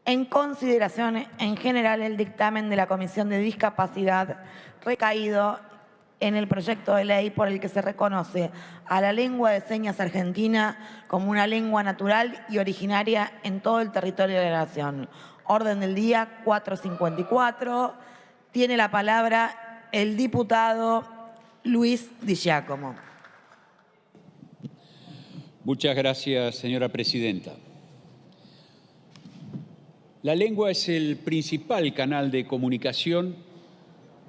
en consideración en general el dictamen de la Comisión de Discapacidad recaído en el proyecto de ley por el que se reconoce a la lengua de señas argentina como una lengua natural y originaria en todo el territorio de la Nación. Orden del día 454. Tiene la palabra el diputado Luis Di Giacomo. Muchas gracias, señora presidenta. La lengua es el principal canal de comunicación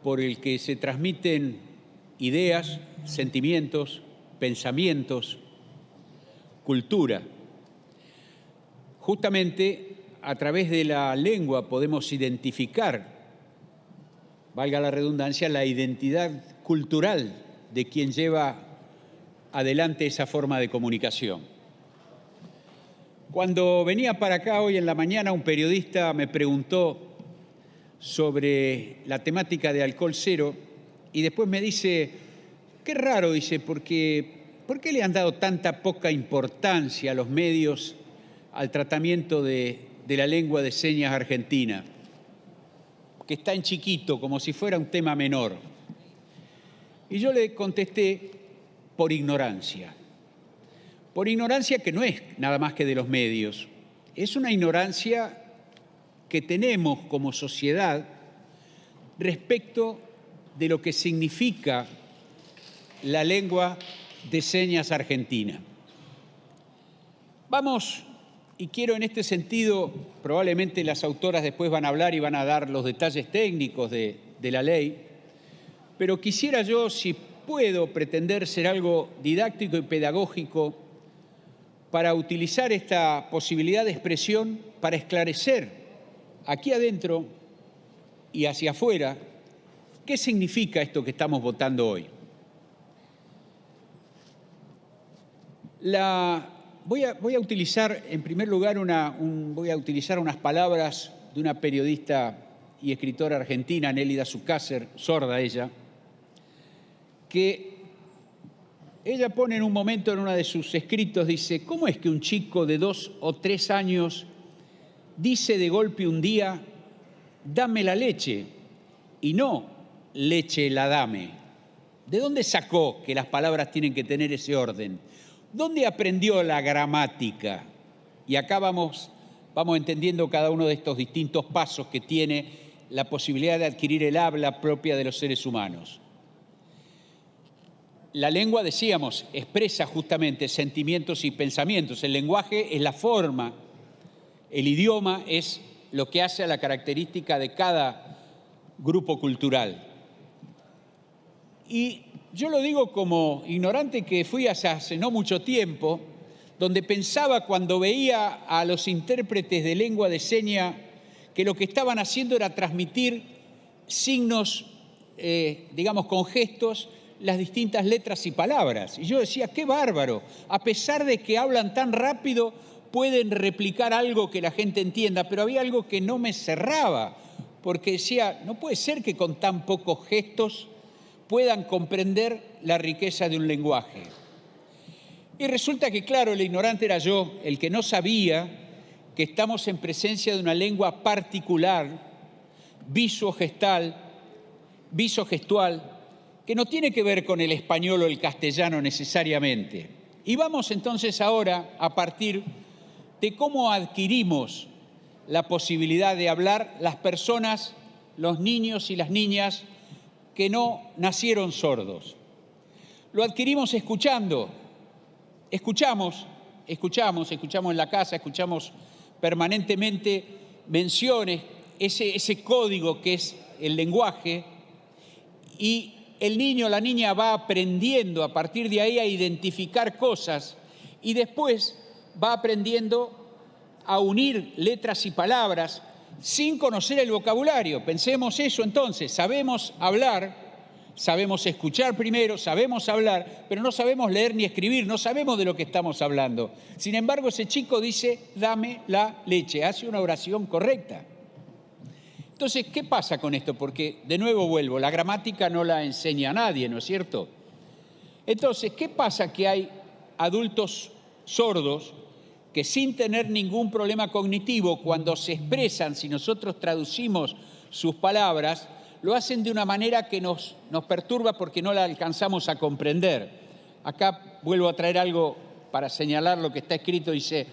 por el que se transmiten ideas, sentimientos, pensamientos, cultura. Justamente a través de la lengua podemos identificar, valga la redundancia, la identidad cultural de quien lleva adelante esa forma de comunicación. Cuando venía para acá hoy en la mañana, un periodista me preguntó sobre la temática de alcohol cero y después me dice, qué raro, dice, porque ¿por qué le han dado tanta poca importancia a los medios al tratamiento de la lengua de señas argentina? Que está en chiquito, como si fuera un tema menor. Y yo le contesté, por ignorancia. Por ignorancia que no es nada más que de los medios. Es una ignorancia que tenemos como sociedad respecto de lo que significa la lengua de señas argentina. Vamos, y quiero en este sentido, probablemente las autoras después van a hablar y van a dar los detalles técnicos de la ley, pero quisiera yo, si puedo, pretender ser algo didáctico y pedagógico para utilizar esta posibilidad de expresión para esclarecer aquí adentro y hacia afuera qué significa esto que estamos votando hoy. Voy a utilizar, en primer lugar, voy a utilizar unas palabras de una periodista y escritora argentina, Nélida Zucácer, sorda ella, que ella pone en un momento en uno de sus escritos, dice, ¿cómo es que un chico de 2 o 3 años dice de golpe un día, dame la leche, y no leche la dame? ¿De dónde sacó que las palabras tienen que tener ese orden? ¿Dónde aprendió la gramática? Y acá vamos entendiendo cada uno de estos distintos pasos que tiene la posibilidad de adquirir el habla propia de los seres humanos. La lengua, decíamos, expresa justamente sentimientos y pensamientos. El lenguaje es la forma, el idioma es lo que hace a la característica de cada grupo cultural. Y yo lo digo como ignorante que fui hace no mucho tiempo, donde pensaba cuando veía a los intérpretes de lengua de seña que lo que estaban haciendo era transmitir signos, digamos, con gestos, las distintas letras y palabras. Y yo decía, qué bárbaro, a pesar de que hablan tan rápido, pueden replicar algo que la gente entienda, pero había algo que no me cerraba, porque decía, no puede ser que con tan pocos gestos puedan comprender la riqueza de un lenguaje. Y resulta que, claro, el ignorante era yo, el que no sabía que estamos en presencia de una lengua particular, visogestual, que no tiene que ver con el español o el castellano necesariamente. Y vamos entonces ahora a partir de cómo adquirimos la posibilidad de hablar las personas, los niños y las niñas que no nacieron sordos. Lo adquirimos escuchando. Escuchamos en la casa, escuchamos permanentemente menciones, ese código que es el lenguaje, y el niño o la niña va aprendiendo a partir de ahí a identificar cosas y después va aprendiendo a unir letras y palabras sin conocer el vocabulario. Pensemos eso entonces, sabemos hablar, sabemos escuchar primero, sabemos hablar, pero no sabemos leer ni escribir, no sabemos de lo que estamos hablando. Sin embargo, ese chico dice, dame la leche, hace una oración correcta. Entonces, ¿qué pasa con esto? Porque, de nuevo vuelvo, la gramática no la enseña a nadie, ¿no es cierto? Entonces, ¿qué pasa? Que hay adultos sordos que sin tener ningún problema cognitivo, cuando se expresan, si nosotros traducimos sus palabras, lo hacen de una manera que nos perturba porque no la alcanzamos a comprender. Acá vuelvo a traer algo para señalar lo que está escrito. Dice,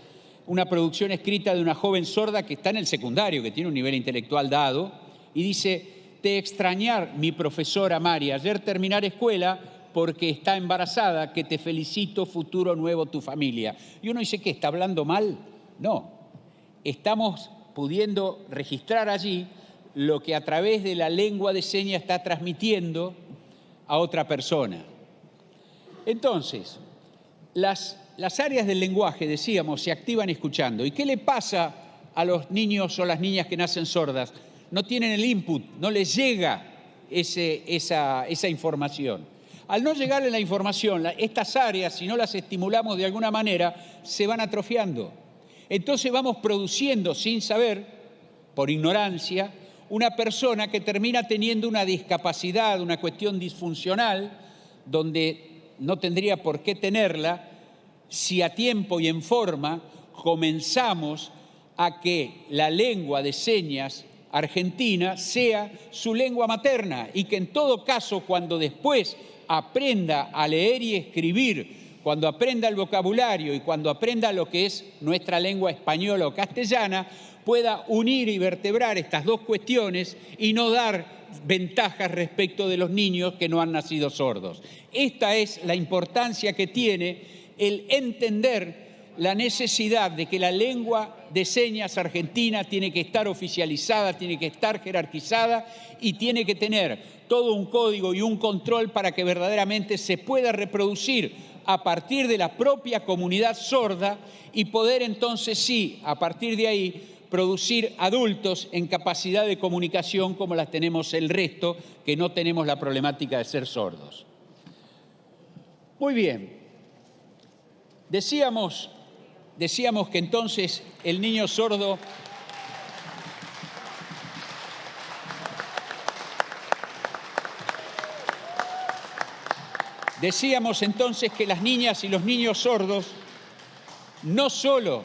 una producción escrita de una joven sorda que está en el secundario, que tiene un nivel intelectual dado, y dice, te extrañar, mi profesora Mari, ayer terminar escuela porque está embarazada, que te felicito, futuro nuevo tu familia. Y uno dice, ¿qué? ¿Está hablando mal? No, estamos pudiendo registrar allí lo que a través de la lengua de señas está transmitiendo a otra persona. Entonces, las áreas del lenguaje, decíamos, se activan escuchando. ¿Y qué le pasa a los niños o las niñas que nacen sordas? No tienen el input, no les llega esa información. Al no llegarle la información, estas áreas, si no las estimulamos de alguna manera, se van atrofiando. Entonces vamos produciendo, sin saber, por ignorancia, una persona que termina teniendo una discapacidad, una cuestión disfuncional, donde no tendría por qué tenerla, si a tiempo y en forma comenzamos a que la lengua de señas argentina sea su lengua materna y que en todo caso, cuando después aprenda a leer y escribir, cuando aprenda el vocabulario y cuando aprenda lo que es nuestra lengua española o castellana, pueda unir y vertebrar estas dos cuestiones y no dar ventajas respecto de los niños que no han nacido sordos. Esta es la importancia que tiene el entender la necesidad de que la lengua de señas argentina tiene que estar oficializada, tiene que estar jerarquizada y tiene que tener todo un código y un control para que verdaderamente se pueda reproducir a partir de la propia comunidad sorda y poder entonces sí, a partir de ahí, producir adultos en capacidad de comunicación como las tenemos el resto, que no tenemos la problemática de ser sordos. Muy bien. Decíamos que entonces el niño sordo Decíamos entonces que las niñas y los niños sordos no solo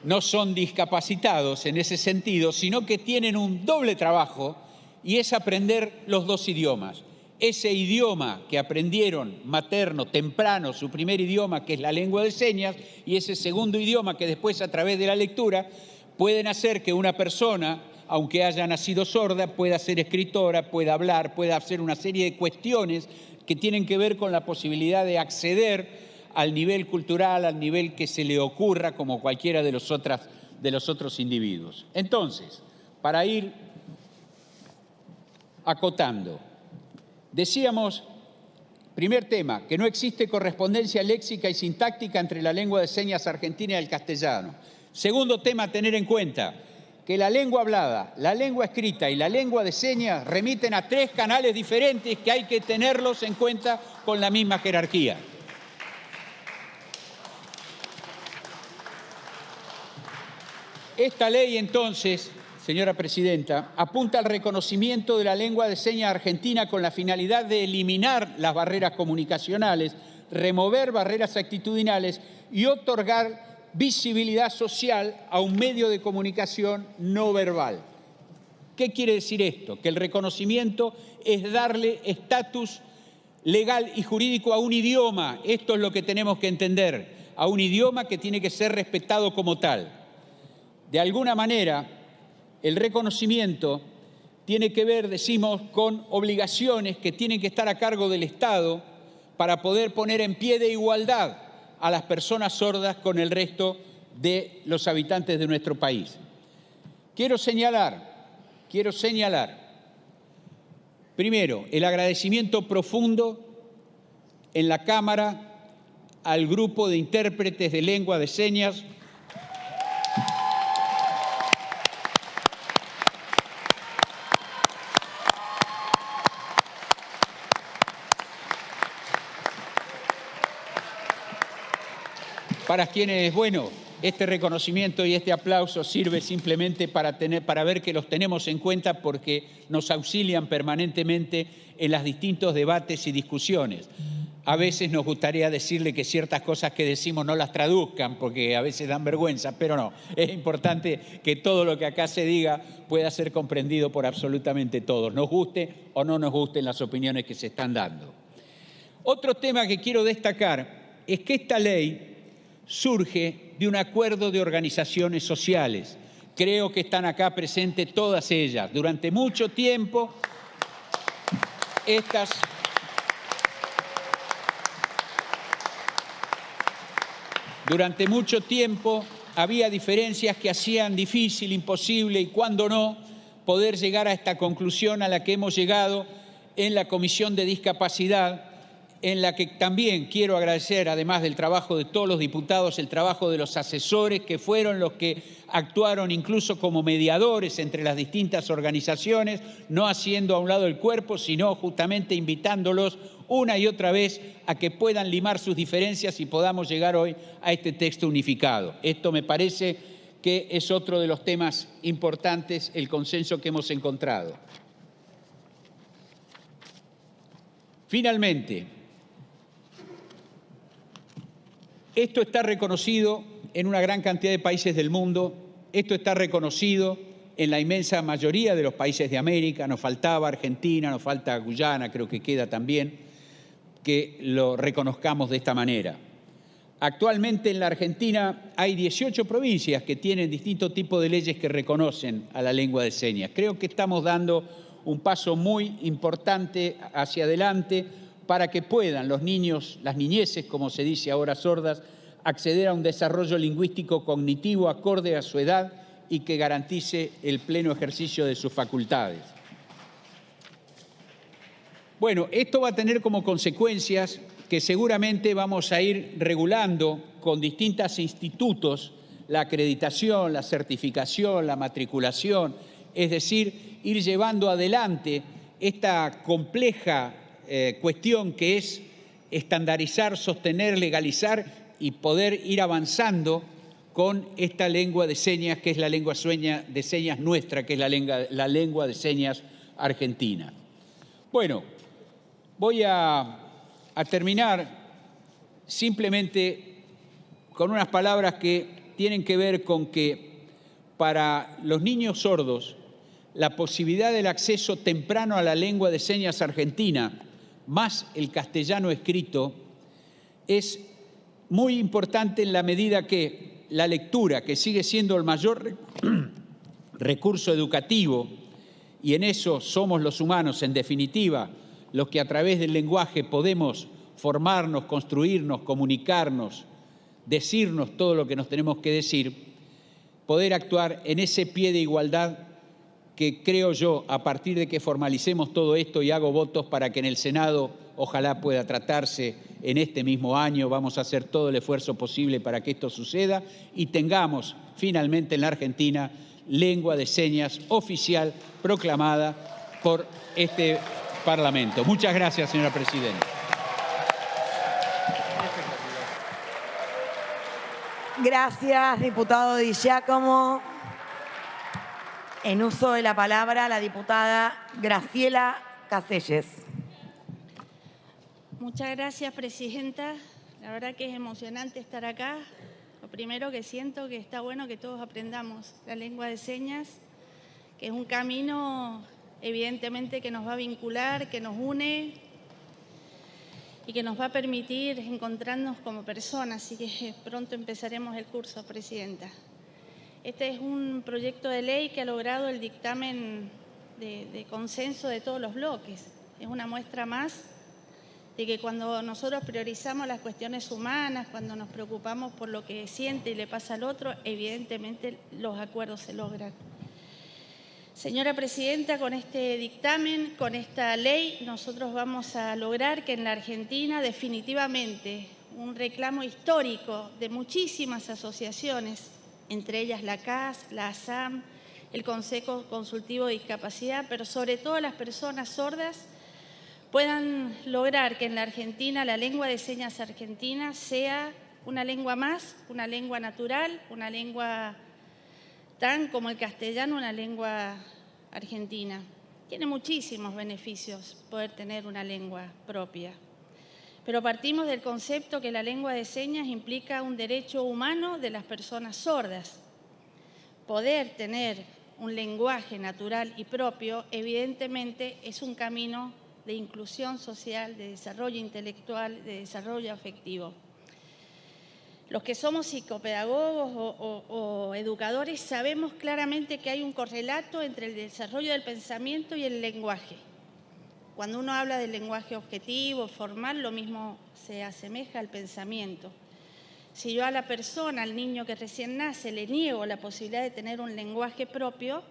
no son discapacitados en ese sentido, sino que tienen un doble trabajo y es aprender los dos idiomas. Ese idioma que aprendieron materno, temprano, su primer idioma, que es la lengua de señas, y ese segundo idioma que después a través de la lectura pueden hacer que una persona, aunque haya nacido sorda, pueda ser escritora, pueda hablar, pueda hacer una serie de cuestiones que tienen que ver con la posibilidad de acceder al nivel cultural, al nivel que se le ocurra, como cualquiera de los otros individuos. Entonces, para ir acotando, decíamos, primer tema, que no existe correspondencia léxica y sintáctica entre la lengua de señas argentina y el castellano. Segundo tema a tener en cuenta, que la lengua hablada, la lengua escrita y la lengua de señas remiten a tres canales diferentes que hay que tenerlos en cuenta con la misma jerarquía. Esta ley, entonces, señora presidenta, apunta al reconocimiento de la lengua de señas argentina con la finalidad de eliminar las barreras comunicacionales, remover barreras actitudinales y otorgar visibilidad social a un medio de comunicación no verbal. ¿Qué quiere decir esto? Que el reconocimiento es darle estatus legal y jurídico a un idioma. Esto es lo que tenemos que entender, a un idioma que tiene que ser respetado como tal. De alguna manera, el reconocimiento tiene que ver, decimos, con obligaciones que tienen que estar a cargo del Estado para poder poner en pie de igualdad a las personas sordas con el resto de los habitantes de nuestro país. Quiero señalar, primero, el agradecimiento profundo en la Cámara al grupo de intérpretes de lengua de señas para quienes, bueno, este reconocimiento y este aplauso sirve simplemente para ver que los tenemos en cuenta porque nos auxilian permanentemente en los distintos debates y discusiones. a veces nos gustaría decirle que ciertas cosas que decimos no las traduzcan, porque a veces dan vergüenza, pero no. Es importante que todo lo que acá se diga pueda ser comprendido por absolutamente todos, nos guste o no nos gusten las opiniones que se están dando. Otro tema que quiero destacar es que esta ley surge de un acuerdo de organizaciones sociales. Creo que están acá presentes todas ellas. Durante mucho tiempo, había diferencias que hacían difícil, imposible y, cuando no, poder llegar a esta conclusión a la que hemos llegado en la Comisión de Discapacidad, en la que también quiero agradecer, además del trabajo de todos los diputados, el trabajo de los asesores, que fueron los que actuaron incluso como mediadores entre las distintas organizaciones, no haciendo a un lado el cuerpo, sino justamente invitándolos una y otra vez a que puedan limar sus diferencias y podamos llegar hoy a este texto unificado. Esto me parece que es otro de los temas importantes, el consenso que hemos encontrado. Finalmente, esto está reconocido en una gran cantidad de países del mundo, esto está reconocido en la inmensa mayoría de los países de América, nos faltaba Argentina, nos falta Guyana, creo que queda también, que lo reconozcamos de esta manera. Actualmente en la Argentina hay 18 provincias que tienen distintos tipos de leyes que reconocen a la lengua de señas. Creo que estamos dando un paso muy importante hacia adelante para que puedan los niños, las niñeces, como se dice ahora sordas, acceder a un desarrollo lingüístico cognitivo acorde a su edad y que garantice el pleno ejercicio de sus facultades. Bueno, esto va a tener como consecuencias que seguramente vamos a ir regulando con distintos institutos la acreditación, la certificación, la matriculación, es decir, ir llevando adelante esta compleja cuestión que es estandarizar, sostener, legalizar y poder ir avanzando con esta lengua de señas, que es la lengua de señas nuestra, que es la lengua de señas argentina. Bueno, voy a terminar simplemente con unas palabras que tienen que ver con que para los niños sordos la posibilidad del acceso temprano a la lengua de señas argentina, más el castellano escrito, es muy importante en la medida que la lectura, que sigue siendo el mayor recurso educativo, y en eso somos los humanos, en definitiva, los que a través del lenguaje podemos formarnos, construirnos, comunicarnos, decirnos todo lo que nos tenemos que decir, poder actuar en ese pie de igualdad que creo yo, a partir de que formalicemos todo esto, y hago votos para que en el Senado ojalá pueda tratarse en este mismo año, vamos a hacer todo el esfuerzo posible para que esto suceda y tengamos finalmente en la Argentina lengua de señas oficial proclamada por este Parlamento. Muchas gracias, señora presidenta. Gracias, diputado Di Giacomo. En uso de la palabra, la diputada Graciela Caselles. Muchas gracias, presidenta. La verdad que es emocionante estar acá. Lo primero que siento que está bueno que todos aprendamos la lengua de señas, que es un camino evidentemente que nos va a vincular, que nos une y que nos va a permitir encontrarnos como personas. Así que pronto empezaremos el curso, presidenta. Este es un proyecto de ley que ha logrado el dictamen de consenso de todos los bloques. Es una muestra más de que cuando nosotros priorizamos las cuestiones humanas, cuando nos preocupamos por lo que siente y le pasa al otro, evidentemente los acuerdos se logran. Señora presidenta, con este dictamen, con esta ley, nosotros vamos a lograr que en la Argentina definitivamente un reclamo histórico de muchísimas asociaciones, entre ellas la CAS, la ASAM, el Consejo Consultivo de Discapacidad, pero sobre todo las personas sordas, puedan lograr que en la Argentina la lengua de señas argentina sea una lengua más, una lengua natural, una lengua tan como el castellano, una lengua argentina. Tiene muchísimos beneficios poder tener una lengua propia. pero partimos del concepto que la lengua de señas implica un derecho humano de las personas sordas. Poder tener un lenguaje natural y propio, evidentemente, es un camino de inclusión social, de desarrollo intelectual, de desarrollo afectivo. Los que somos psicopedagogos o educadores sabemos claramente que hay un correlato entre el desarrollo del pensamiento y el lenguaje. Cuando uno habla del lenguaje objetivo, formal, lo mismo se asemeja al pensamiento. Si yo a la persona, al niño que recién nace, le niego la posibilidad de tener un lenguaje propio,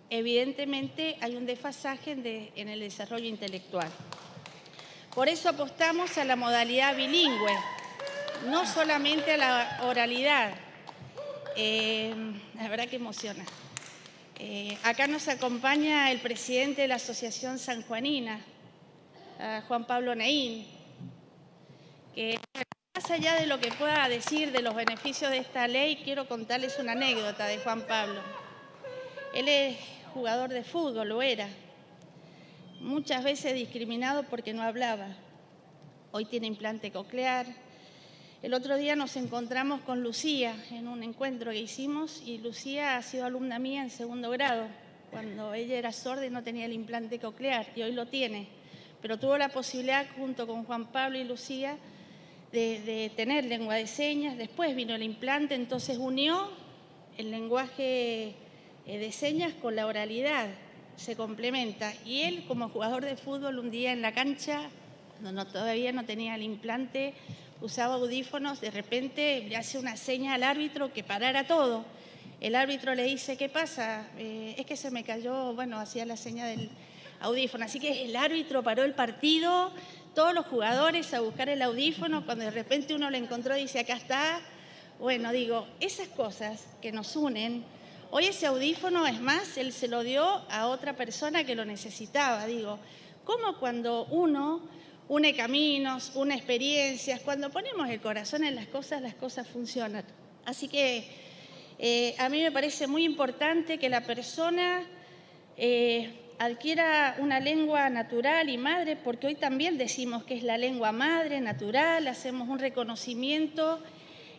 evidentemente hay un desfasaje en el desarrollo intelectual. Por eso apostamos a la modalidad bilingüe, no solamente a la oralidad. La verdad que emociona. Acá nos acompaña el presidente de la Asociación Sanjuanina, Juan Pablo Neín, que más allá de lo que pueda decir de los beneficios de esta ley, quiero contarles una anécdota de Juan Pablo. Él es jugador de fútbol, lo era, muchas veces discriminado porque no hablaba. Hoy tiene implante coclear. El otro día nos encontramos con Lucía en un encuentro que hicimos y Lucía ha sido alumna mía en segundo grado, cuando ella era sorda y no tenía el implante coclear, y hoy lo tiene. Pero tuvo la posibilidad, junto con Juan Pablo y Lucía, de tener lengua de señas. Después vino el implante, entonces unió el lenguaje de señas con la oralidad, se complementa. Y él, como jugador de fútbol, un día en la cancha, cuando todavía no tenía el implante, usaba audífonos, de repente le hace una seña al árbitro que parara todo. El árbitro le dice, ¿qué pasa? Es que se me cayó, bueno, hacía la seña del audífono. Así que el árbitro paró el partido, todos los jugadores a buscar el audífono, cuando de repente uno lo encontró y dice, acá está. Bueno, digo, esas cosas que nos unen. Hoy ese audífono, es más, él se lo dio a otra persona que lo necesitaba. Digo, ¿cómo cuando uno une caminos, une experiencias, cuando ponemos el corazón en las cosas funcionan? Así que a mí me parece muy importante que la persona adquiera una lengua natural y madre, porque hoy también decimos que es la lengua madre, natural, hacemos un reconocimiento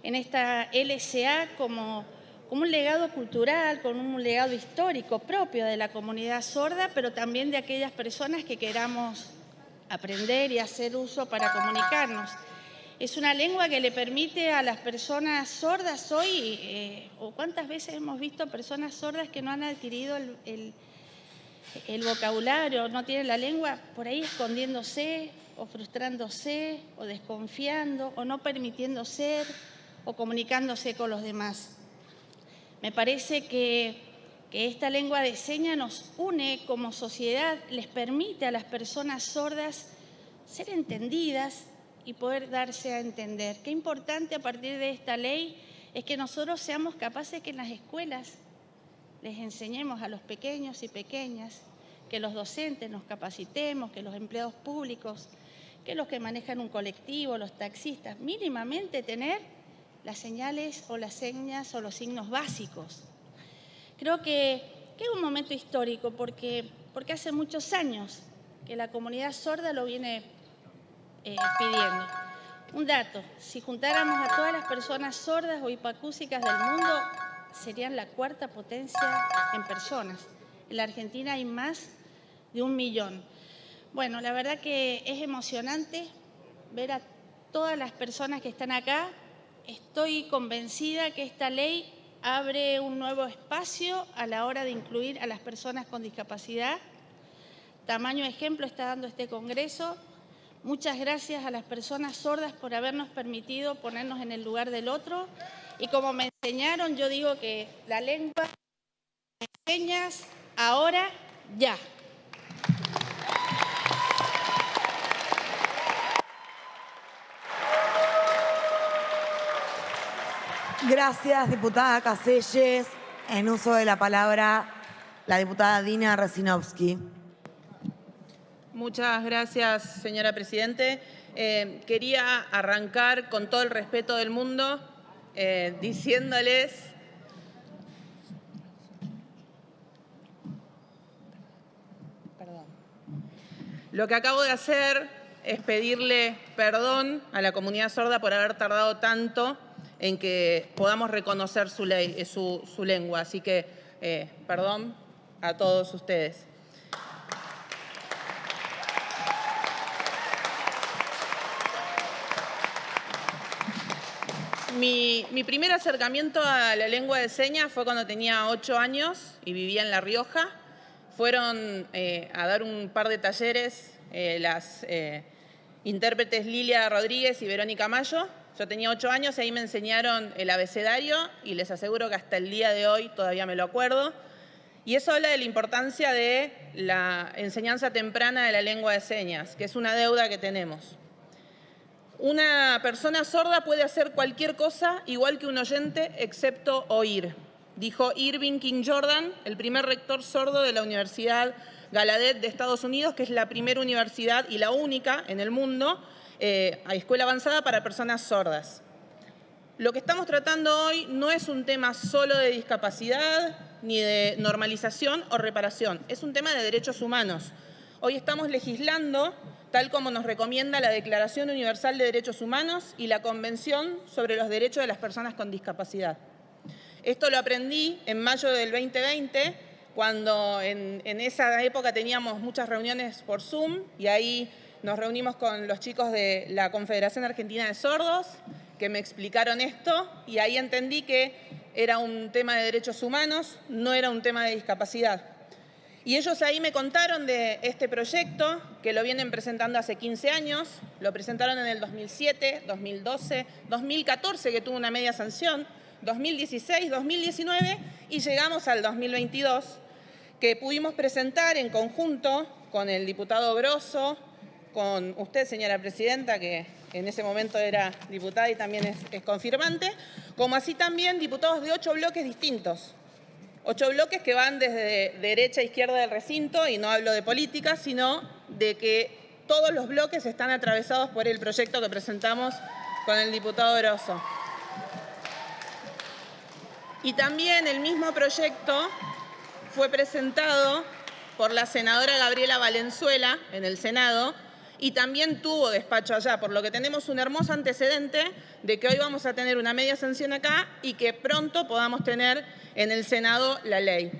en esta LSA como un legado cultural, como un legado histórico propio de la comunidad sorda, pero también de aquellas personas que queramos aprender y hacer uso para comunicarnos. Es una lengua que le permite a las personas sordas hoy, o cuántas veces hemos visto personas sordas que no han adquirido el vocabulario, no tienen la lengua, por ahí escondiéndose, o frustrándose, o desconfiando, o no permitiendo ser, o comunicándose con los demás. Me parece que esta lengua de señas nos une como sociedad, les permite a las personas sordas ser entendidas y poder darse a entender. Qué importante a partir de esta ley es que nosotros seamos capaces que en las escuelas les enseñemos a los pequeños y pequeñas, que los docentes nos capacitemos, que los empleados públicos, que los que manejan un colectivo, los taxistas, mínimamente tener las señales o las señas o los signos básicos. Creo que es un momento histórico porque hace muchos años que la comunidad sorda lo viene pidiendo. Un dato, si juntáramos a todas las personas sordas o hipoacúsicas del mundo, serían la cuarta potencia en personas. En la Argentina hay más de 1 millón. Bueno, la verdad que es emocionante ver a todas las personas que están acá. Estoy convencida que esta ley abre un nuevo espacio a la hora de incluir a las personas con discapacidad. Tamaño ejemplo está dando este Congreso. Muchas gracias a las personas sordas por habernos permitido ponernos en el lugar del otro. Y como me enseñaron, yo digo que la lengua de señas ahora ya. Gracias, diputada Caselles. En uso de la palabra, la diputada Dina Resinovsky. Muchas gracias, señora Presidente. Quería arrancar con todo el respeto del mundo diciéndoles lo que acabo de hacer es pedirle perdón a la comunidad sorda por haber tardado tanto en que podamos reconocer su lengua. Así que perdón a todos ustedes. Mi primer acercamiento a la lengua de señas fue cuando tenía 8 años y vivía en La Rioja. Fueron a dar un par de talleres las intérpretes Lilia Rodríguez y Verónica Mayo. Yo tenía 8 años y ahí me enseñaron el abecedario y les aseguro que hasta el día de hoy todavía me lo acuerdo. Y eso habla de la importancia de la enseñanza temprana de la lengua de señas, que es una deuda que tenemos. Una persona sorda puede hacer cualquier cosa igual que un oyente, excepto oír, dijo Irving King Jordan, el primer rector sordo de la Universidad Gallaudet de Estados Unidos, que es la primera universidad y la única en el mundo a escuela avanzada para personas sordas. Lo que estamos tratando hoy no es un tema solo de discapacidad, ni de normalización o reparación, es un tema de derechos humanos. Hoy estamos legislando tal como nos recomienda la Declaración Universal de Derechos Humanos y la Convención sobre los Derechos de las Personas con Discapacidad. Esto lo aprendí en mayo del 2020, cuando en esa época teníamos muchas reuniones por Zoom y ahí nos reunimos con los chicos de la Confederación Argentina de Sordos, que me explicaron esto y ahí entendí que era un tema de derechos humanos, no era un tema de discapacidad. Y ellos ahí me contaron de este proyecto, que lo vienen presentando hace 15 años, lo presentaron en el 2007, 2012, 2014, que tuvo una media sanción, 2016, 2019 y llegamos al 2022, que pudimos presentar en conjunto con el diputado Grosso, con usted, señora presidenta, que en ese momento era diputada y también es confirmante, como así también diputados de 8 bloques distintos. 8 bloques que van desde derecha a izquierda del recinto, y no hablo de política, sino de que todos los bloques están atravesados por el proyecto que presentamos con el diputado Grosso. Y también el mismo proyecto fue presentado por la senadora Gabriela Valenzuela en el Senado y también tuvo despacho allá, por lo que tenemos un hermoso antecedente de que hoy vamos a tener una media sanción acá y que pronto podamos tener en el Senado la ley.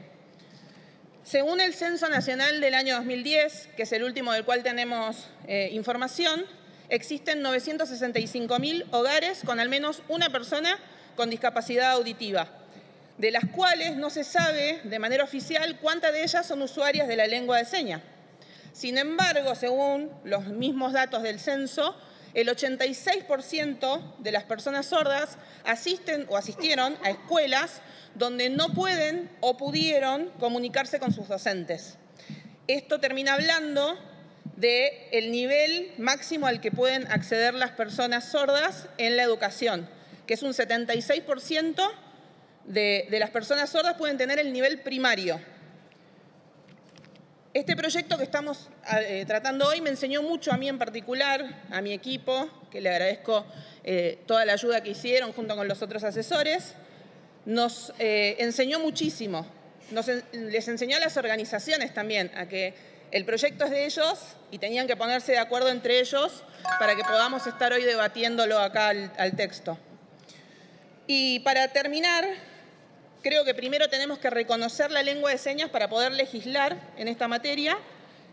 Según el Censo Nacional del año 2010, que es el último del cual tenemos información, existen 965.000 hogares con al menos una persona con discapacidad auditiva, de las cuales no se sabe de manera oficial cuántas de ellas son usuarias de la lengua de señas. Sin embargo, según los mismos datos del censo, el 86% de las personas sordas asisten o asistieron a escuelas donde no pueden o pudieron comunicarse con sus docentes. Esto termina hablando del nivel máximo al que pueden acceder las personas sordas en la educación, que es un 76% de las personas sordas pueden tener el nivel primario. Este proyecto que estamos tratando hoy me enseñó mucho a mí en particular, a mi equipo, que le agradezco toda la ayuda que hicieron junto con los otros asesores. Nos enseñó muchísimo, les enseñó a las organizaciones también a que el proyecto es de ellos y tenían que ponerse de acuerdo entre ellos para que podamos estar hoy debatiéndolo acá al texto. Y para terminar, creo que primero tenemos que reconocer la lengua de señas para poder legislar en esta materia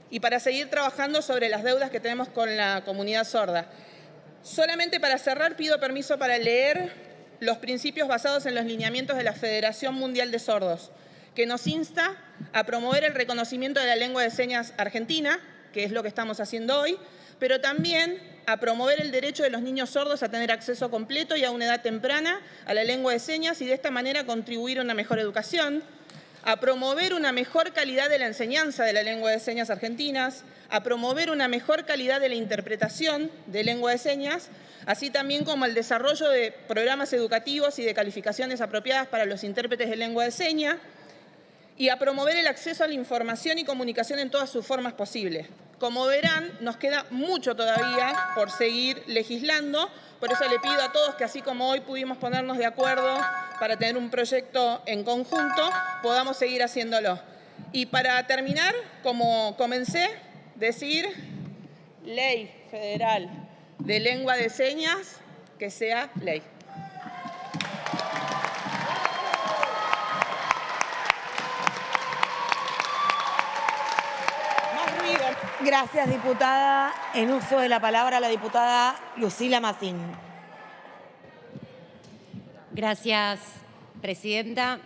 y para seguir trabajando sobre las deudas que tenemos con la comunidad sorda. Solamente para cerrar pido permiso para leer los principios basados en los lineamientos de la Federación Mundial de Sordos, que nos insta a promover el reconocimiento de la lengua de señas argentina, que es lo que estamos haciendo hoy, pero también a promover el derecho de los niños sordos a tener acceso completo y a una edad temprana a la lengua de señas y de esta manera contribuir a una mejor educación, a promover una mejor calidad de la enseñanza de la lengua de señas argentinas, a promover una mejor calidad de la interpretación de lengua de señas, así también como el desarrollo de programas educativos y de calificaciones apropiadas para los intérpretes de lengua de señas, y a promover el acceso a la información y comunicación en todas sus formas posibles. Como verán, nos queda mucho todavía por seguir legislando, por eso le pido a todos que así como hoy pudimos ponernos de acuerdo para tener un proyecto en conjunto, podamos seguir haciéndolo. Y para terminar, como comencé, decir ley Federal de Lengua de Señas que sea ley. Gracias, diputada. En uso de la palabra, la diputada Lucila Massín. Gracias, presidenta.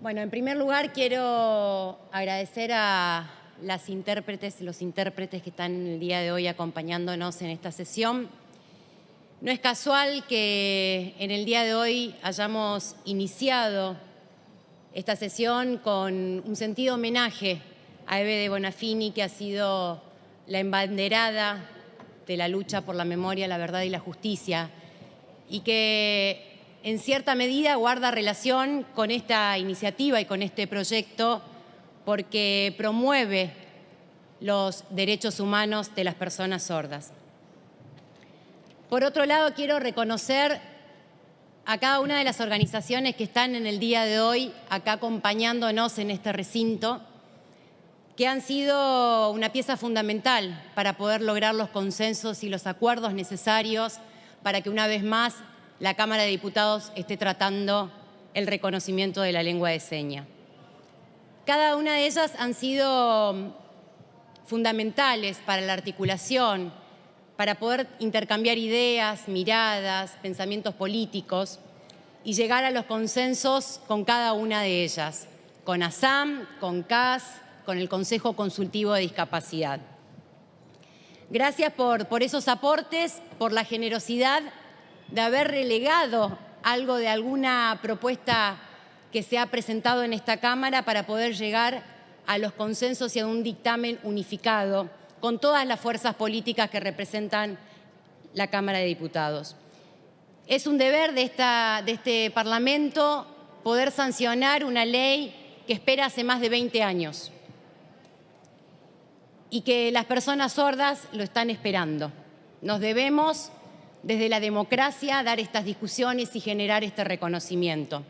Bueno, en primer lugar quiero agradecer a las intérpretes, los intérpretes que están el día de hoy acompañándonos en esta sesión. No es casual que en el día de hoy hayamos iniciado esta sesión con un sentido homenaje a Eve de Bonafini, que ha sido la embanderada de la lucha por la memoria, la verdad y la justicia, y que en cierta medida guarda relación con esta iniciativa y con este proyecto porque promueve los derechos humanos de las personas sordas. Por otro lado, quiero reconocer a cada una de las organizaciones que están en el día de hoy acá acompañándonos en este recinto, que han sido una pieza fundamental para poder lograr los consensos y los acuerdos necesarios para que una vez más la Cámara de Diputados esté tratando el reconocimiento de la lengua de señas. Cada una de ellas han sido fundamentales para la articulación, para poder intercambiar ideas, miradas, pensamientos políticos y llegar a los consensos con cada una de ellas, con ASAM, con CAS, con el Consejo Consultivo de Discapacidad. Gracias por esos aportes, por la generosidad de haber relegado algo de alguna propuesta que se ha presentado en esta Cámara para poder llegar a los consensos y a un dictamen unificado con todas las fuerzas políticas que representan la Cámara de Diputados. Es un deber de este Parlamento poder sancionar una ley que espera hace más de 20 años y que las personas sordas lo están esperando. Nos debemos, desde la democracia, dar estas discusiones y generar este reconocimiento.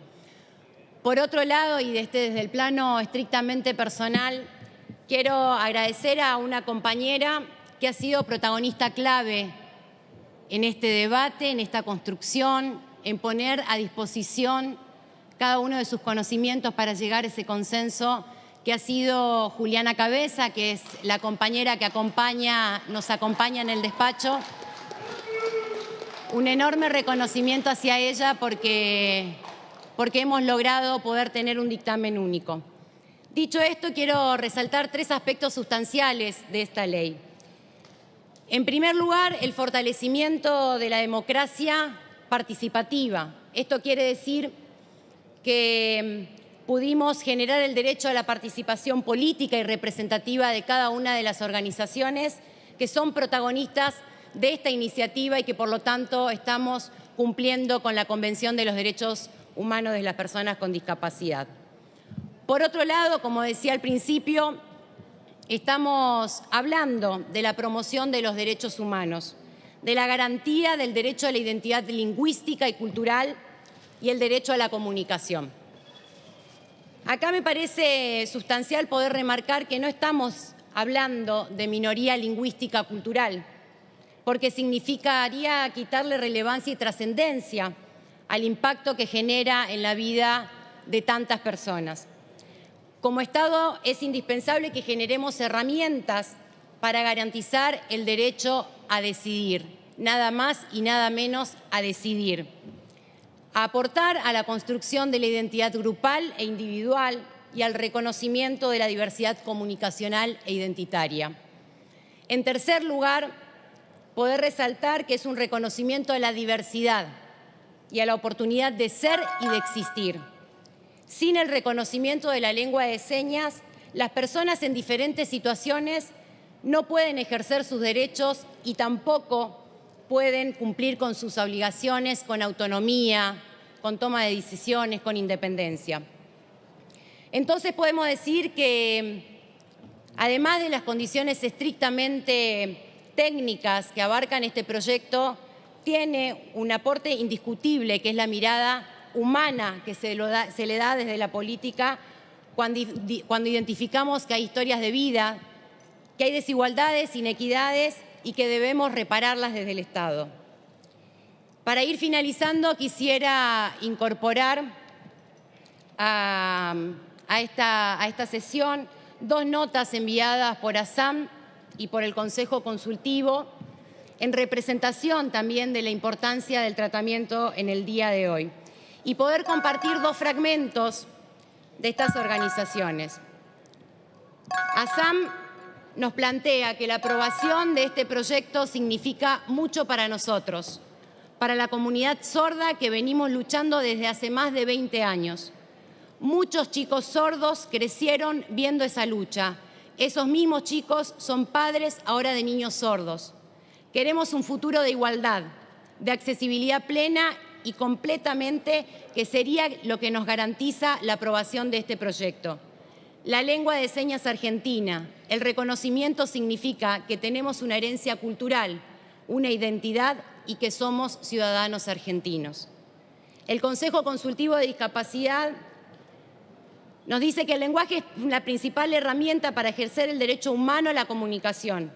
Por otro lado, y desde el plano estrictamente personal, quiero agradecer a una compañera que ha sido protagonista clave en este debate, en esta construcción, en poner a disposición cada uno de sus conocimientos para llegar a ese consenso, que ha sido Juliana Cabeza, que es la compañera que nos acompaña en el despacho. Un enorme reconocimiento hacia ella porque hemos logrado poder tener un dictamen único. Dicho esto, quiero resaltar 3 aspectos sustanciales de esta ley. En primer lugar, el fortalecimiento de la democracia participativa. Esto quiere decir que pudimos generar el derecho a la participación política y representativa de cada una de las organizaciones que son protagonistas de esta iniciativa y que, por lo tanto, estamos cumpliendo con la Convención de los Derechos Humanos de las Personas con Discapacidad. Por otro lado, como decía al principio, estamos hablando de la promoción de los derechos humanos, de la garantía del derecho a la identidad lingüística y cultural y el derecho a la comunicación. Acá me parece sustancial poder remarcar que no estamos hablando de minoría lingüística cultural, porque significaría quitarle relevancia y trascendencia al impacto que genera en la vida de tantas personas. Como Estado es indispensable que generemos herramientas para garantizar el derecho a decidir, nada más y nada menos a decidir, a aportar a la construcción de la identidad grupal e individual y al reconocimiento de la diversidad comunicacional e identitaria. En tercer lugar, poder resaltar que es un reconocimiento a la diversidad y a la oportunidad de ser y de existir. Sin el reconocimiento de la lengua de señas, las personas en diferentes situaciones no pueden ejercer sus derechos y tampoco pueden cumplir con sus obligaciones con autonomía, con toma de decisiones, con independencia. Entonces podemos decir que, además de las condiciones estrictamente técnicas que abarcan este proyecto, tiene un aporte indiscutible, que es la mirada humana que se le da desde la política cuando identificamos que hay historias de vida, que hay desigualdades, inequidades y que debemos repararlas desde el Estado. Para ir finalizando, quisiera incorporar a esta sesión 2 notas enviadas por ASAM y por el Consejo Consultivo en representación también de la importancia del tratamiento en el día de hoy y poder compartir 2 fragmentos de estas organizaciones. ASAM nos plantea que la aprobación de este proyecto significa mucho para nosotros, para la comunidad sorda que venimos luchando desde hace más de 20 años. Muchos chicos sordos crecieron viendo esa lucha. Esos mismos chicos son padres ahora de niños sordos. Queremos un futuro de igualdad, de accesibilidad plena y completamente, que sería lo que nos garantiza la aprobación de este proyecto. La lengua de señas argentina, el reconocimiento significa que tenemos una herencia cultural, una identidad y que somos ciudadanos argentinos. El Consejo Consultivo de Discapacidad nos dice que el lenguaje es la principal herramienta para ejercer el derecho humano a la comunicación.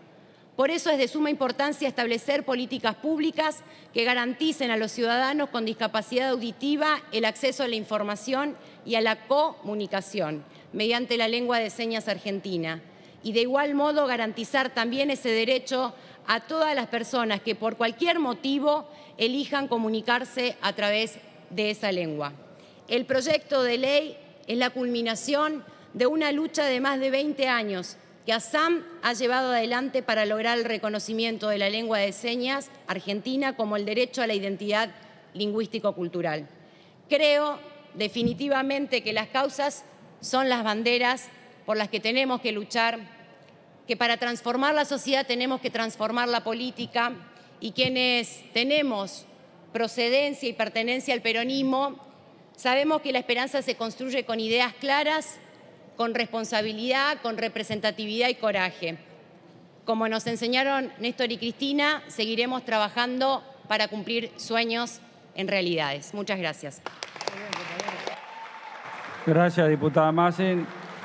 Por eso es de suma importancia establecer políticas públicas que garanticen a los ciudadanos con discapacidad auditiva el acceso a la información y a la comunicación mediante la lengua de señas argentina. Y de igual modo garantizar también ese derecho a todas las personas que por cualquier motivo elijan comunicarse a través de esa lengua. El proyecto de ley es la culminación de una lucha de más de 20 años que ASAM ha llevado adelante para lograr el reconocimiento de la lengua de señas argentina como el derecho a la identidad lingüístico-cultural. Creo definitivamente que las causas son las banderas por las que tenemos que luchar, que para transformar la sociedad tenemos que transformar la política y quienes tenemos procedencia y pertenencia al peronismo sabemos que la esperanza se construye con ideas claras, con responsabilidad, con representatividad y coraje. Como nos enseñaron Néstor y Cristina, seguiremos trabajando para cumplir sueños en realidades. Muchas gracias. Gracias, diputada Massi.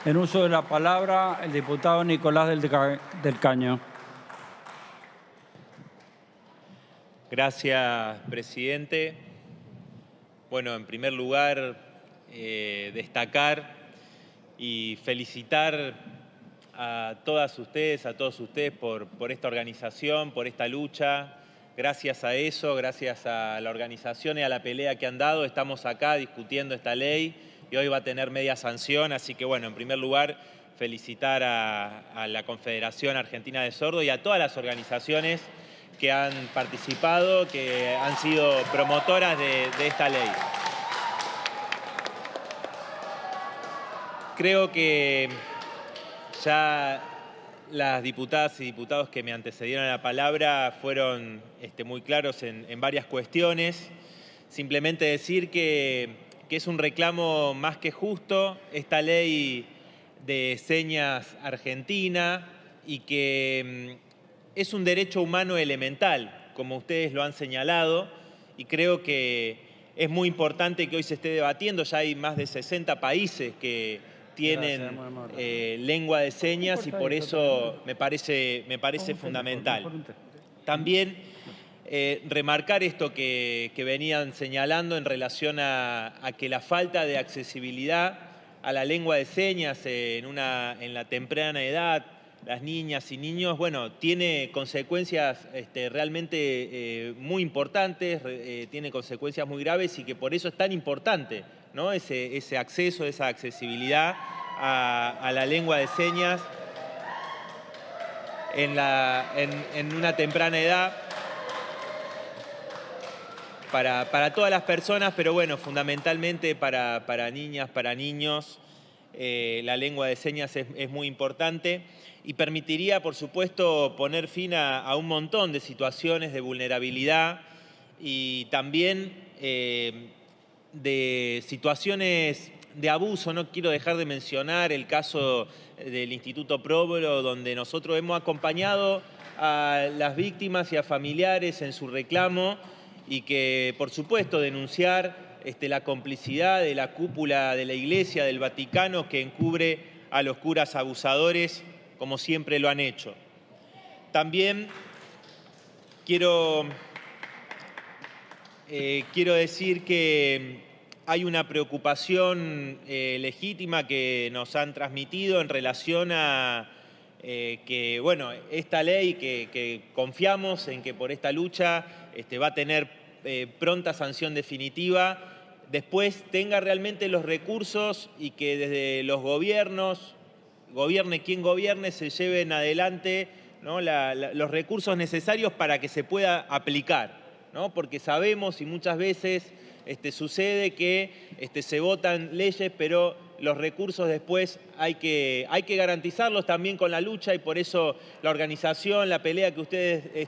En uso de la palabra, el diputado Nicolás del Caño. Gracias, presidente. Bueno, en primer lugar, destacar y felicitar a todas ustedes, a todos ustedes por esta organización, por esta lucha. Gracias a eso, gracias a la organización y a la pelea que han dado, estamos acá discutiendo esta ley y hoy va a tener media sanción. Así que, bueno, en primer lugar, felicitar a la Confederación Argentina de Sordos y a todas las organizaciones que han participado, que han sido promotoras de esta ley. Creo que ya las diputadas y diputados que me antecedieron a la palabra fueron muy claros en varias cuestiones. Simplemente decir que es un reclamo más que justo esta ley de señas argentina y que es un derecho humano elemental, como ustedes lo han señalado, y creo que es muy importante que hoy se esté debatiendo. Ya hay más de 60 países que tienen lengua de señas y por eso me parece fundamental. También remarcar esto que venían señalando en relación a que la falta de accesibilidad a la lengua de señas en la temprana edad, las niñas y niños, bueno, tiene consecuencias realmente muy importantes, tiene consecuencias muy graves y que por eso es tan importante, ¿no? ese acceso, esa accesibilidad a la lengua de señas en una temprana edad para todas las personas, pero bueno, fundamentalmente para niñas, para niños, la lengua de señas es muy importante y permitiría, por supuesto, poner fin a un montón de situaciones de vulnerabilidad y también de situaciones de abuso. No quiero dejar de mencionar el caso del Instituto Próbolo, donde nosotros hemos acompañado a las víctimas y a familiares en su reclamo y que, por supuesto, denunciar la complicidad de la cúpula de la Iglesia, del Vaticano, que encubre a los curas abusadores, como siempre lo han hecho. También quiero decir que hay una preocupación legítima que nos han transmitido en relación a que, bueno, esta ley que confiamos en que por esta lucha va a tener pronta sanción definitiva, después tenga realmente los recursos y que desde los gobiernos, gobierne quien gobierne, se lleven adelante, ¿no?, los recursos necesarios para que se pueda aplicar, ¿no? Porque sabemos y muchas veces sucede que se votan leyes, pero los recursos después hay que garantizarlos también con la lucha, y por eso la organización, la pelea que ustedes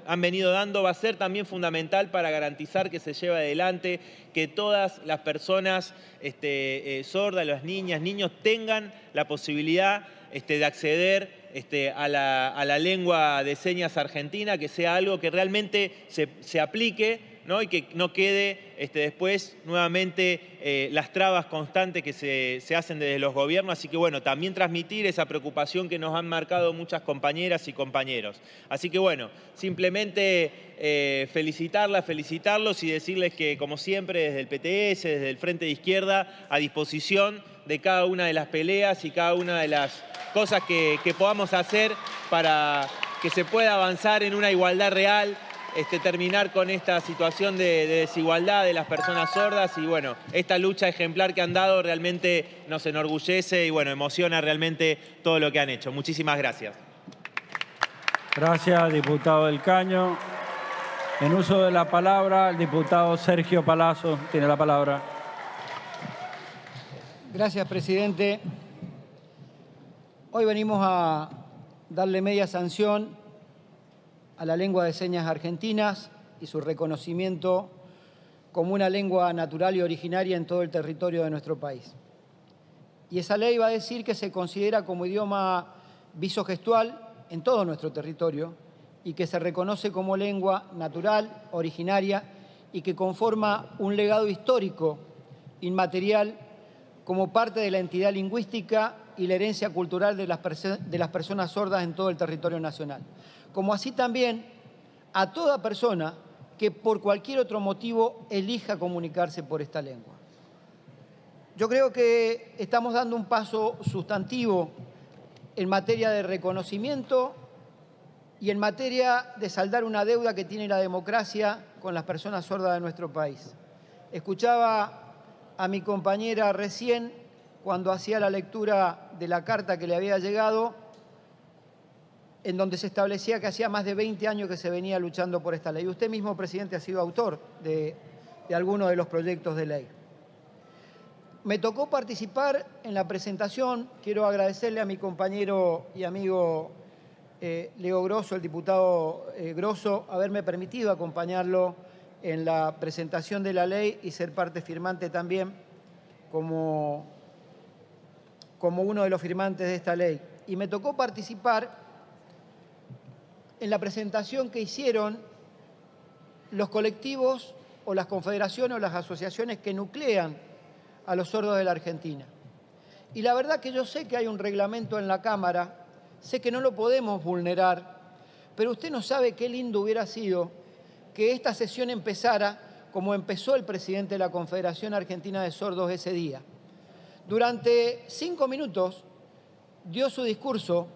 han venido dando va a ser también fundamental para garantizar que se lleve adelante, que todas las personas sordas, las niñas, niños, tengan la posibilidad de acceder a la lengua de señas argentina, que sea algo que realmente se aplique, ¿no? Y que no quede después nuevamente las trabas constantes que se hacen desde los gobiernos. Así que bueno, también transmitir esa preocupación que nos han marcado muchas compañeras y compañeros. Así que bueno, simplemente felicitarlos y decirles que, como siempre, desde el PTS, desde el Frente de Izquierda, a disposición de cada una de las peleas y cada una de las cosas que podamos hacer para que se pueda avanzar en una igualdad real, terminar con esta situación de desigualdad de las personas sordas. Y bueno, esta lucha ejemplar que han dado realmente nos enorgullece y bueno, emociona realmente todo lo que han hecho. Muchísimas gracias. Gracias, diputado del Caño. En uso de la palabra, el diputado Sergio Palazzo tiene la palabra. Gracias, presidente. Hoy venimos a darle media sanción a la lengua de señas argentinas y su reconocimiento como una lengua natural y originaria en todo el territorio de nuestro país. Y esa ley va a decir que se considera como idioma visogestual en todo nuestro territorio y que se reconoce como lengua natural, originaria y que conforma un legado histórico inmaterial como parte de la entidad lingüística y la herencia cultural de las personas sordas en todo el territorio nacional. Como así también a toda persona que por cualquier otro motivo elija comunicarse por esta lengua. Yo creo que estamos dando un paso sustantivo en materia de reconocimiento y en materia de saldar una deuda que tiene la democracia con las personas sordas de nuestro país. Escuchaba a mi compañera recién cuando hacía la lectura de la carta que le había llegado, en donde se establecía que hacía más de 20 años que se venía luchando por esta ley. Usted mismo, presidente, ha sido autor de algunos de los proyectos de ley. Me tocó participar en la presentación. Quiero agradecerle a mi compañero y amigo Leo Grosso, el diputado Grosso, haberme permitido acompañarlo en la presentación de la ley y ser parte firmante también como uno de los firmantes de esta ley. Y me tocó participar en la presentación que hicieron los colectivos o las confederaciones o las asociaciones que nuclean a los sordos de la Argentina. Y la verdad que yo sé que hay un reglamento en la Cámara, sé que no lo podemos vulnerar, pero usted no sabe qué lindo hubiera sido que esta sesión empezara como empezó el presidente de la Confederación Argentina de Sordos ese día. Durante 5 minutos dio su discurso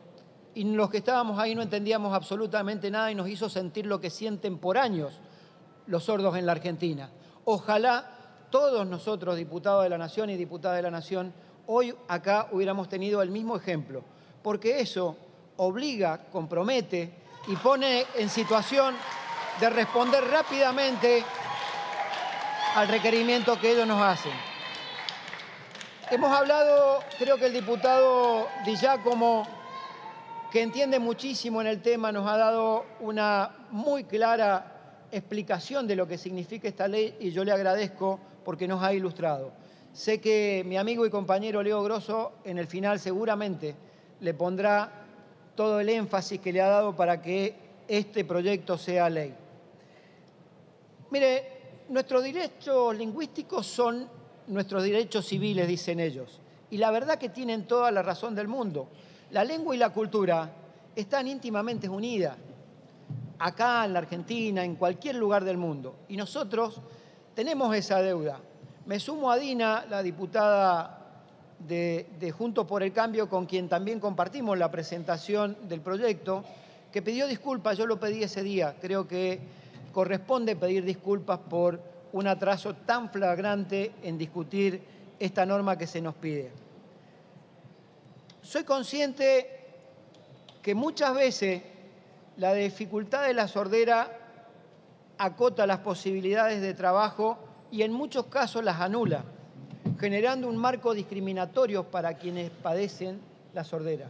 y los que estábamos ahí no entendíamos absolutamente nada y nos hizo sentir lo que sienten por años los sordos en la Argentina. Ojalá todos nosotros, diputados de la Nación y diputadas de la Nación, hoy acá hubiéramos tenido el mismo ejemplo, porque eso obliga, compromete y pone en situación de responder rápidamente al requerimiento que ellos nos hacen. Hemos hablado, creo que el diputado Di Giacomo, que entiende muchísimo en el tema, nos ha dado una muy clara explicación de lo que significa esta ley y yo le agradezco porque nos ha ilustrado. Sé que mi amigo y compañero Leo Grosso en el final seguramente le pondrá todo el énfasis que le ha dado para que este proyecto sea ley. Mire, nuestros derechos lingüísticos son nuestros derechos civiles, dicen ellos. Y la verdad que tienen toda la razón del mundo. La lengua y la cultura están íntimamente unidas. acá en la Argentina, en cualquier lugar del mundo. Y nosotros tenemos esa deuda. Me sumo a Dina, la diputada de Juntos por el Cambio, con quien también compartimos la presentación del proyecto, que pidió disculpas. Yo lo pedí ese día. Creo que corresponde pedir disculpas por un atraso tan flagrante en discutir esta norma que se nos pide. Soy consciente que muchas veces la dificultad de la sordera acota las posibilidades de trabajo y en muchos casos las anula, generando un marco discriminatorio para quienes padecen la sordera.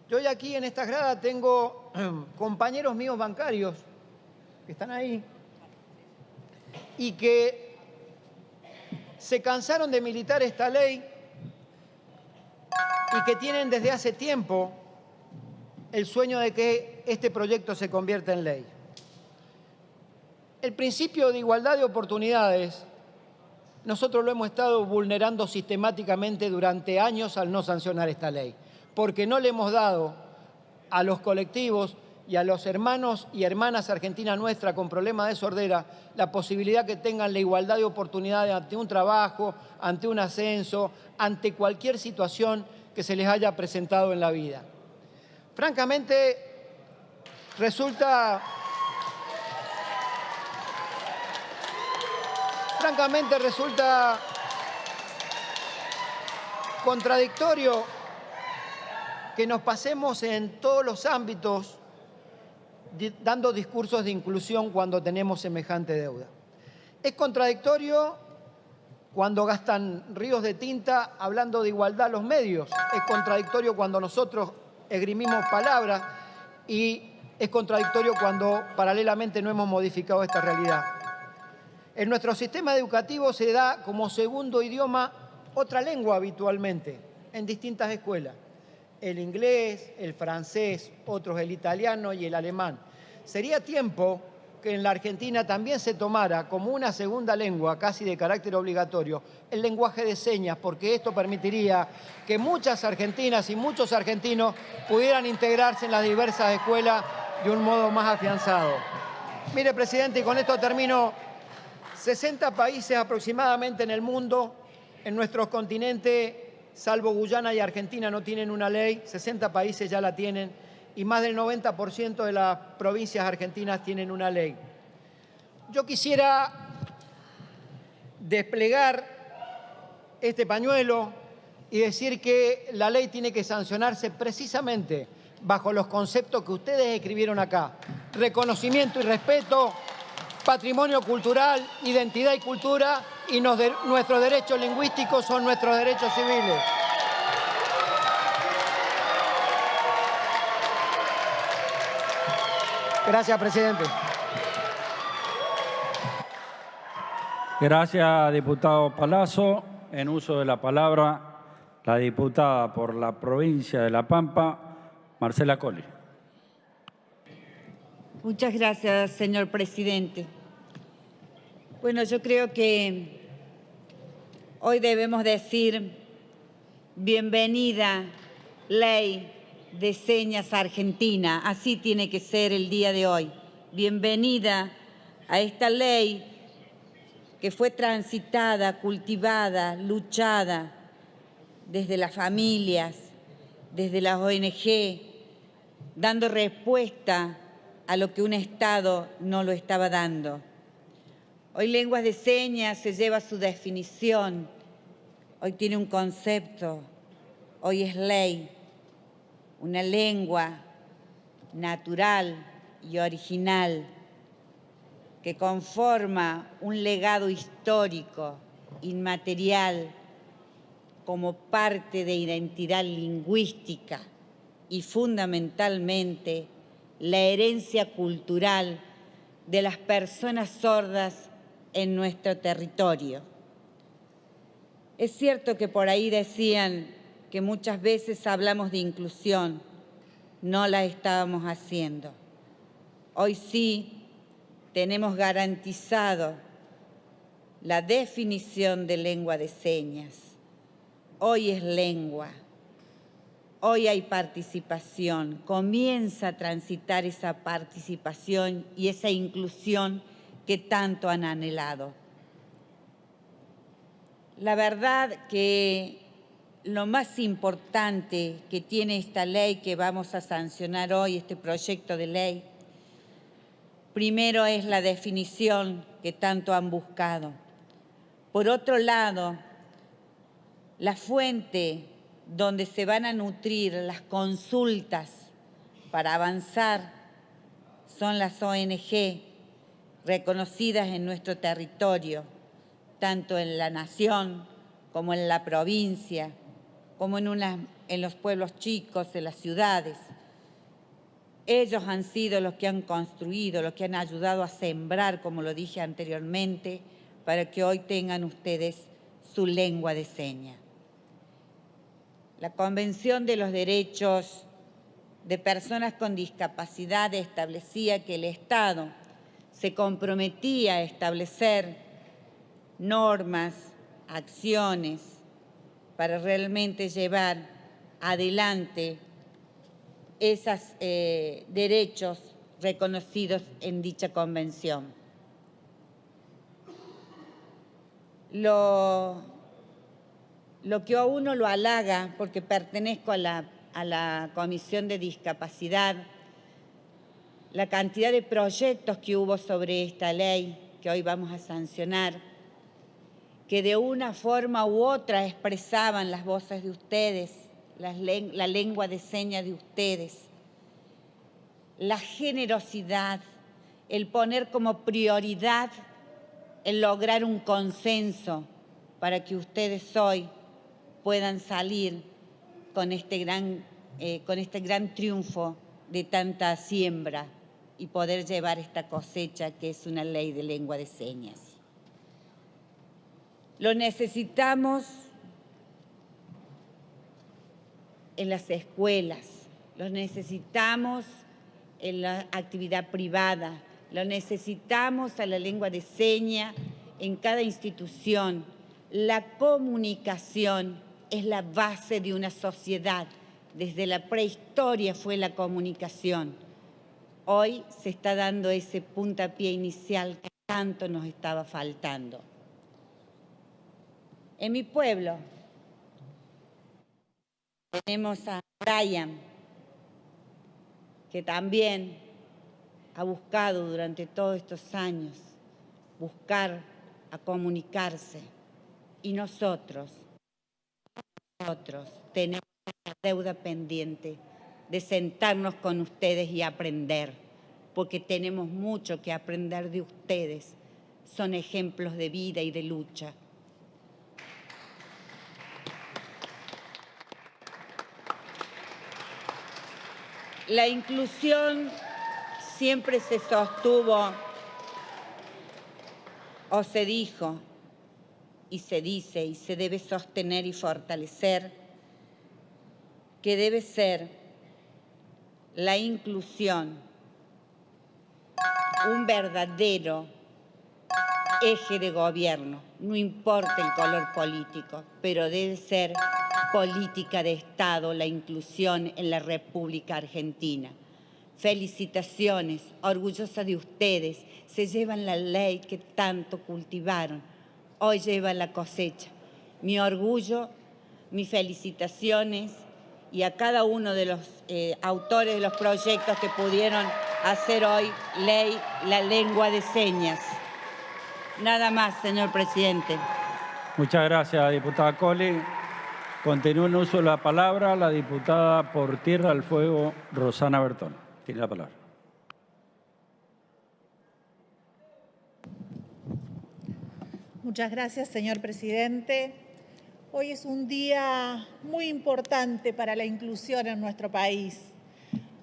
Yo hoy aquí en esta grada tengo compañeros míos bancarios que están ahí y que se cansaron de militar esta ley y que tienen desde hace tiempo el sueño de que este proyecto se convierta en ley. El principio de igualdad de oportunidades, nosotros lo hemos estado vulnerando sistemáticamente durante años al no sancionar esta ley, porque no le hemos dado a los colectivos y a los hermanos y hermanas argentinas nuestras con problemas de sordera la posibilidad que tengan la igualdad de oportunidades ante un trabajo, ante un ascenso, ante cualquier situación que se les haya presentado en la vida. Francamente, resulta contradictorio que nos pasemos en todos los ámbitos dando discursos de inclusión cuando tenemos semejante deuda. Es contradictorio cuando gastan ríos de tinta hablando de igualdad los medios. Es contradictorio cuando nosotros esgrimimos palabras y es contradictorio cuando paralelamente no hemos modificado esta realidad. En nuestro sistema educativo se da como segundo idioma otra lengua habitualmente en distintas escuelas. El inglés, el francés, otros el italiano y el alemán. Sería tiempo que en la Argentina también se tomara como una segunda lengua, casi de carácter obligatorio, el lenguaje de señas, porque esto permitiría que muchas argentinas y muchos argentinos pudieran integrarse en las diversas escuelas de un modo más afianzado. Mire, presidente, y con esto termino, 60 países aproximadamente en el mundo, en nuestro continente, salvo Guyana y Argentina, no tienen una ley, 60 países ya la tienen, y más del 90% de las provincias argentinas tienen una ley. Yo quisiera desplegar este pañuelo y decir que la ley tiene que sancionarse precisamente bajo los conceptos que ustedes escribieron acá. Reconocimiento y respeto, patrimonio cultural, identidad y cultura, y nuestros derechos lingüísticos son nuestros derechos civiles. Gracias, presidente. Gracias, diputado Palazzo. En uso de la palabra, la diputada por la provincia de La Pampa, Marcela Colli. Muchas gracias, señor presidente. Bueno, yo creo que hoy debemos decir bienvenida Ley de Señas Argentina. Así tiene que ser el día de hoy. Bienvenida a esta ley que fue transitada, cultivada, luchada desde las familias, desde las ONG, dando respuesta a lo que un Estado no lo estaba dando. Hoy lenguas de señas se lleva su definición, hoy tiene un concepto, hoy es ley, una lengua natural y original que conforma un legado histórico, inmaterial, como parte de identidad lingüística y fundamentalmente la herencia cultural de las personas sordas en nuestro territorio. Es cierto que por ahí decían que muchas veces hablamos de inclusión, no la estábamos haciendo. Hoy sí tenemos garantizado la definición de lengua de señas. Hoy es lengua. Hoy hay participación, comienza a transitar esa participación y esa inclusión que tanto han anhelado. La verdad que lo más importante que tiene esta ley que vamos a sancionar hoy, este proyecto de ley, primero es la definición que tanto han buscado. Por otro lado, la fuente donde se van a nutrir las consultas para avanzar son las ONG reconocidas en nuestro territorio, tanto en la nación como en la provincia, como en los pueblos chicos, en las ciudades. Ellos han sido los que han construido, los que han ayudado a sembrar, como lo dije anteriormente, para que hoy tengan ustedes su lengua de señas. La Convención de los Derechos de Personas con Discapacidad establecía que el Estado se comprometía a establecer normas, acciones para realmente llevar adelante esos derechos reconocidos en dicha convención. Lo que a uno lo halaga, porque pertenezco a la Comisión de Discapacidad, la cantidad de proyectos que hubo sobre esta ley que hoy vamos a sancionar, que de una forma u otra expresaban las voces de ustedes, la lengua de señas de ustedes, la generosidad, el poner como prioridad el lograr un consenso para que ustedes hoy puedan salir con este gran triunfo de tanta siembra y poder llevar esta cosecha que es una ley de lengua de señas. Lo necesitamos en las escuelas, lo necesitamos en la actividad privada, lo necesitamos a la lengua de señas en cada institución. La comunicación es la base de una sociedad. Desde la prehistoria fue la comunicación. Hoy se está dando ese puntapié inicial que tanto nos estaba faltando. En mi pueblo tenemos a Brian, que también ha buscado durante todos estos años a comunicarse. Y nosotros tenemos esa deuda pendiente de sentarnos con ustedes y aprender, porque tenemos mucho que aprender de ustedes. Son ejemplos de vida y de lucha. La inclusión siempre se sostuvo, o se dijo, y se dice, y se debe sostener y fortalecer, que debe ser la inclusión un verdadero eje de gobierno, no importa el color político, pero debe ser política de Estado la inclusión en la República Argentina. Felicitaciones, orgullosa de ustedes, se llevan la ley que tanto cultivaron, hoy llevan la cosecha. Mi orgullo, mis felicitaciones y a cada uno de los autores de los proyectos que pudieron hacer hoy ley la lengua de señas. Nada más, señor presidente. Muchas gracias, diputada Colli. Continúa en uso de la palabra la diputada por Tierra del Fuego, Rosana Bertone. Tiene la palabra. Muchas gracias, señor presidente. Hoy es un día muy importante para la inclusión en nuestro país.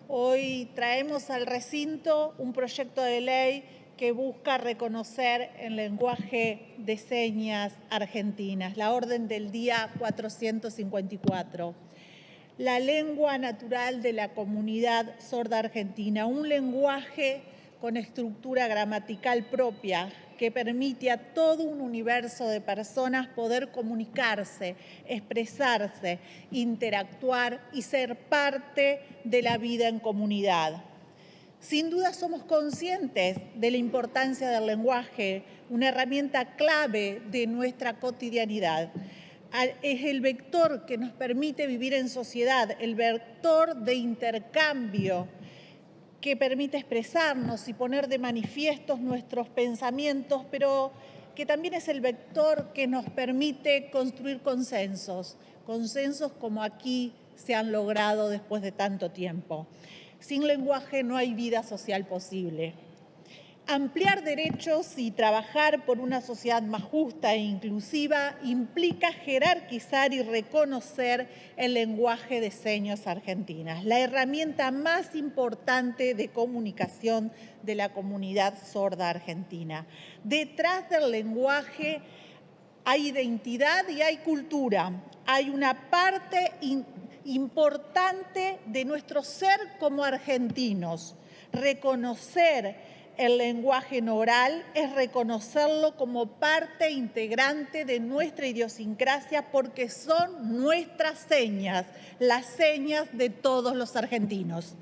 Hoy traemos al recinto un proyecto de ley que busca reconocer el lenguaje de señas argentinas, la orden del día 454. La lengua natural de la comunidad sorda argentina, un lenguaje con estructura gramatical propia, que permite a todo un universo de personas poder comunicarse, expresarse, interactuar y ser parte de la vida en comunidad. Sin duda somos conscientes de la importancia del lenguaje, una herramienta clave de nuestra cotidianidad. Es el vector que nos permite vivir en sociedad, el vector de intercambio que permite expresarnos y poner de manifiesto nuestros pensamientos, pero que también es el vector que nos permite construir consensos como aquí se han logrado después de tanto tiempo. Sin lenguaje no hay vida social posible. Ampliar derechos y trabajar por una sociedad más justa e inclusiva implica jerarquizar y reconocer el lenguaje de señas argentinas, la herramienta más importante de comunicación de la comunidad sorda argentina. Detrás del lenguaje hay identidad y hay cultura, hay una parte importante de nuestro ser como argentinos. Reconocer el lenguaje no oral es reconocerlo como parte integrante de nuestra idiosincrasia porque son nuestras señas, las señas de todos los argentinos.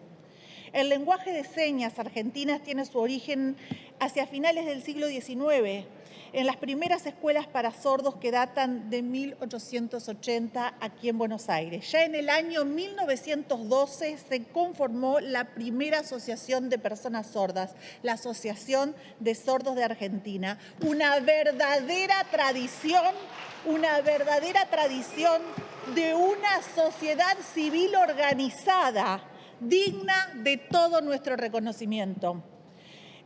El lenguaje de señas argentinas tiene su origen hacia finales del siglo XIX, en las primeras escuelas para sordos que datan de 1880 aquí en Buenos Aires. Ya en el año 1912 se conformó la primera asociación de personas sordas, la Asociación de Sordos de Argentina, una verdadera tradición de una sociedad civil organizada, digna de todo nuestro reconocimiento.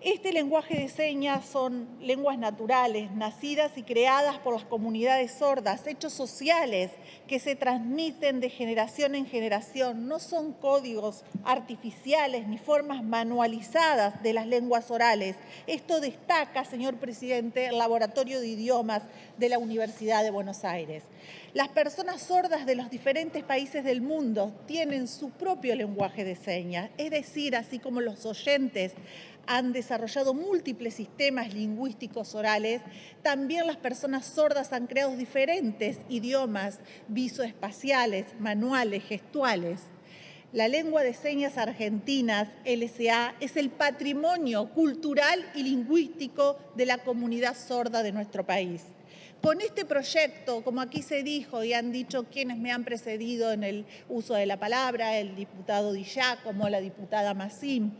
Este lenguaje de señas son lenguas naturales, nacidas y creadas por las comunidades sordas, hechos sociales que se transmiten de generación en generación. No son códigos artificiales ni formas manualizadas de las lenguas orales. Esto destaca, señor presidente, el Laboratorio de Idiomas de la Universidad de Buenos Aires. Las personas sordas de los diferentes países del mundo tienen su propio lenguaje de señas, es decir, así como los oyentes han desarrollado múltiples sistemas lingüísticos orales, también las personas sordas han creado diferentes idiomas visoespaciales, manuales, gestuales. La lengua de señas argentinas, LSA, es el patrimonio cultural y lingüístico de la comunidad sorda de nuestro país. Con este proyecto, como aquí se dijo y han dicho quienes me han precedido en el uso de la palabra, el diputado Di Giacomo, la diputada Massim,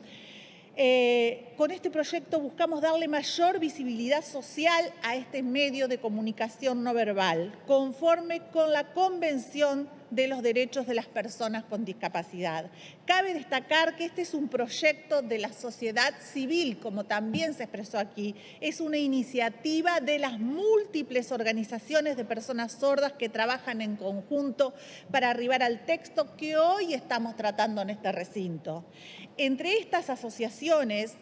con este proyecto buscamos darle mayor visibilidad social a este medio de comunicación no verbal, conforme con la Convención de los Derechos de las Personas con Discapacidad. Cabe destacar que este es un proyecto de la sociedad civil, como también se expresó aquí. Es una iniciativa de las múltiples organizaciones de personas sordas que trabajan en conjunto para arribar al texto que hoy estamos tratando en este recinto. Entre estas asociaciones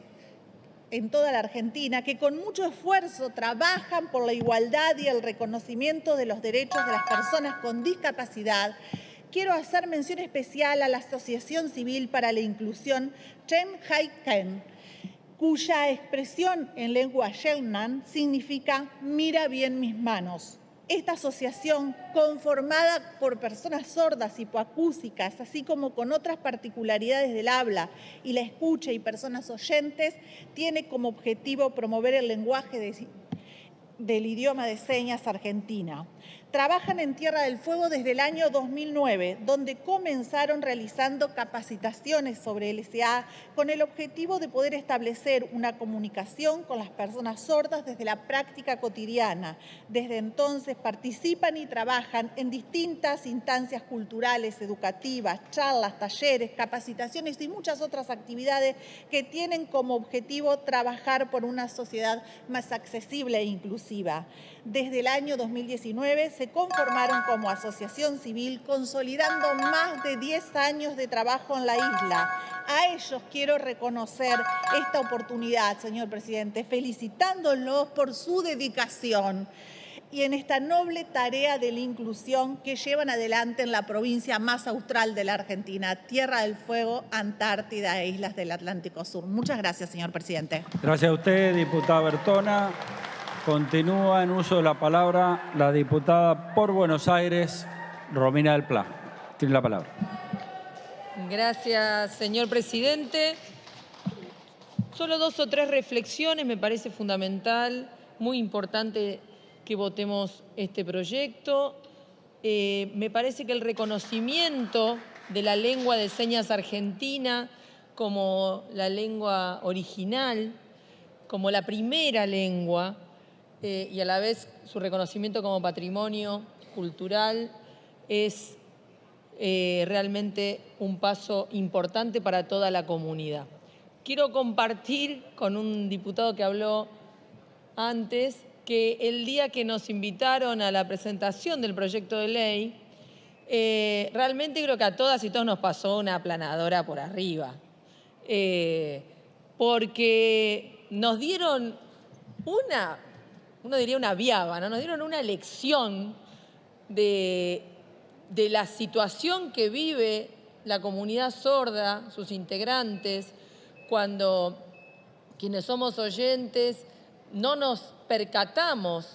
en toda la Argentina, que con mucho esfuerzo trabajan por la igualdad y el reconocimiento de los derechos de las personas con discapacidad, quiero hacer mención especial a la Asociación Civil para la Inclusión Chen Hai Ken, cuya expresión en lengua Shelnan significa «mira bien mis manos». Esta asociación, conformada por personas sordas, hipoacúsicas, así como con otras particularidades del habla y la escucha y personas oyentes, tiene como objetivo promover el lenguaje del idioma de señas argentina. Trabajan en Tierra del Fuego desde el año 2009, donde comenzaron realizando capacitaciones sobre LSA con el objetivo de poder establecer una comunicación con las personas sordas desde la práctica cotidiana. Desde entonces participan y trabajan en distintas instancias culturales, educativas, charlas, talleres, capacitaciones y muchas otras actividades que tienen como objetivo trabajar por una sociedad más accesible e inclusiva. Desde el año 2019 se conformaron como asociación civil, consolidando más de 10 años de trabajo en la isla. A ellos quiero reconocer esta oportunidad, señor presidente, felicitándolos por su dedicación. y en esta noble tarea de la inclusión que llevan adelante en la provincia más austral de la Argentina, Tierra del Fuego, Antártida e Islas del Atlántico Sur. Muchas gracias, señor presidente. Gracias a usted, diputada Bertona. Continúa en uso de la palabra la diputada por Buenos Aires, Romina del Pla. Tiene la palabra. Gracias, señor presidente. Solo 2 o 3 reflexiones, me parece fundamental, muy importante que votemos este proyecto. Me parece que el reconocimiento de la lengua de señas argentina como la lengua original, como la primera lengua, y a la vez su reconocimiento como patrimonio cultural es realmente un paso importante para toda la comunidad. Quiero compartir con un diputado que habló antes que el día que nos invitaron a la presentación del proyecto de ley, realmente creo que a todas y todos nos pasó una aplanadora por arriba, porque nos dieron uno diría una viaba, ¿no? Nos dieron una lección de la situación que vive la comunidad sorda, sus integrantes, cuando quienes somos oyentes no nos percatamos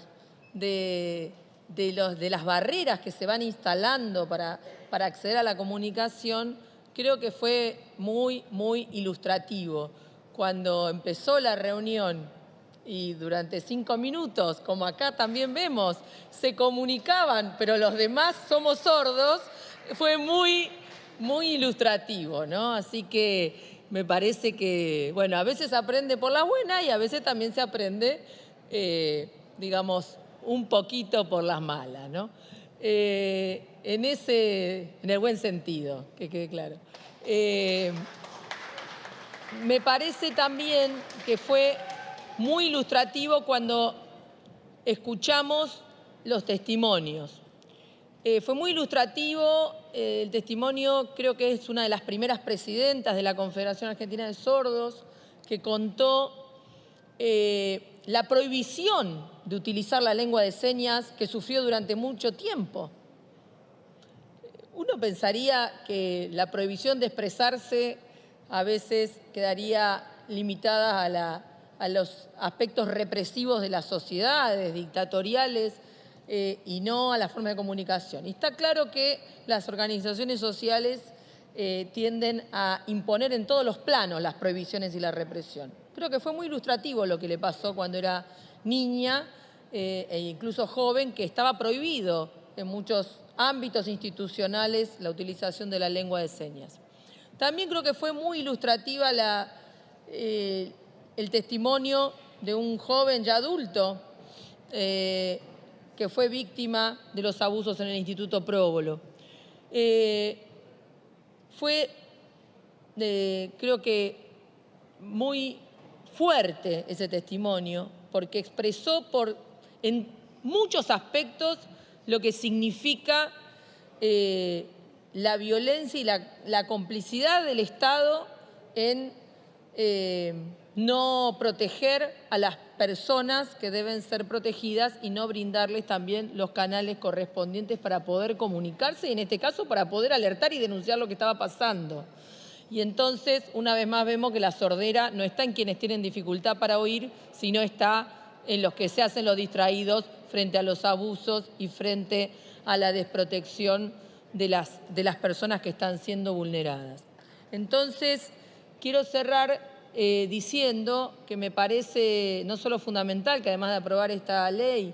de las barreras que se van instalando para acceder a la comunicación. Creo que fue muy, muy ilustrativo. Cuando empezó la reunión y durante 5 minutos, como acá también vemos, se comunicaban, pero los demás somos sordos, fue muy, muy ilustrativo, ¿no? Así que me parece que, bueno, a veces se aprende por la buena y a veces también se aprende, digamos, un poquito por las malas, ¿no? En el buen sentido, que quede claro. Me parece también que fue muy ilustrativo cuando escuchamos los testimonios. Fue muy ilustrativo el testimonio, creo que es una de las primeras presidentas de la Confederación Argentina de Sordos, que contó la prohibición de utilizar la lengua de señas que sufrió durante mucho tiempo. Uno pensaría que la prohibición de expresarse a veces quedaría limitada a los aspectos represivos de las sociedades, dictatoriales, y no a la forma de comunicación. Y está claro que las organizaciones sociales tienden a imponer en todos los planos las prohibiciones y la represión. Creo que fue muy ilustrativo lo que le pasó cuando era niña e incluso joven, que estaba prohibido en muchos ámbitos institucionales la utilización de la lengua de señas. También creo que fue muy ilustrativa el testimonio de un joven ya adulto que fue víctima de los abusos en el Instituto Próbolo. Fue, creo que, muy fuerte ese testimonio, porque expresó en muchos aspectos lo que significa la violencia y la complicidad del Estado en no proteger a las personas que deben ser protegidas y no brindarles también los canales correspondientes para poder comunicarse y, en este caso, para poder alertar y denunciar lo que estaba pasando. Y entonces, una vez más, vemos que la sordera no está en quienes tienen dificultad para oír, sino está en los que se hacen los distraídos frente a los abusos y frente a la desprotección de las personas que están siendo vulneradas. Entonces, quiero cerrar diciendo que me parece no solo fundamental que, además de aprobar esta ley,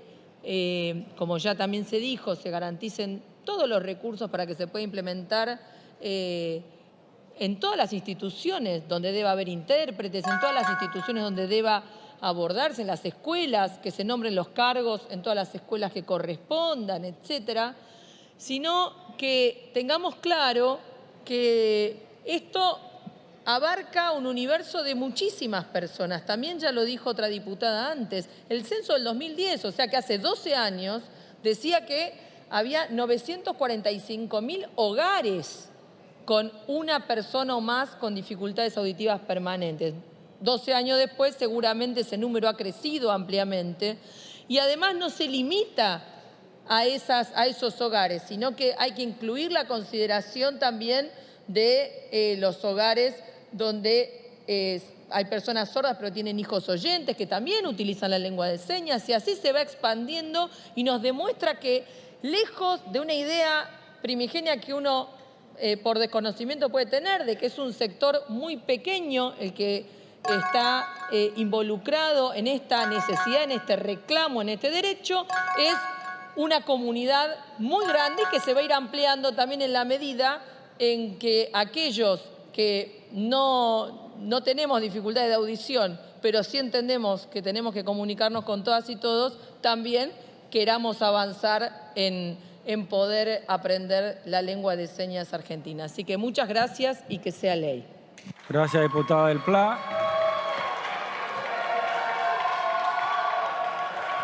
como ya también se dijo, se garanticen todos los recursos para que se pueda implementar en todas las instituciones donde deba haber intérpretes, en todas las instituciones donde deba abordarse, en las escuelas, que se nombren los cargos en todas las escuelas que correspondan, etcétera, sino que tengamos claro que esto abarca un universo de muchísimas personas. También ya lo dijo otra diputada antes, el censo del 2010, o sea que hace 12 años, decía que había 945.000 hogares con una persona o más con dificultades auditivas permanentes. 12 años después seguramente ese número ha crecido ampliamente Y además no se limita a esos hogares, sino que hay que incluir la consideración también de los hogares donde hay personas sordas pero tienen hijos oyentes que también utilizan la lengua de señas, y así se va expandiendo y nos demuestra que lejos de una idea primigenia que uno por desconocimiento puede tener, de que es un sector muy pequeño el que está involucrado en esta necesidad, en este reclamo, en este derecho, es una comunidad muy grande y que se va a ir ampliando también en la medida en que aquellos que no tenemos dificultades de audición, pero sí entendemos que tenemos que comunicarnos con todas y todos, también queramos avanzar en poder aprender la lengua de señas argentina. Así que muchas gracias y que sea ley. Gracias, diputada del PLA.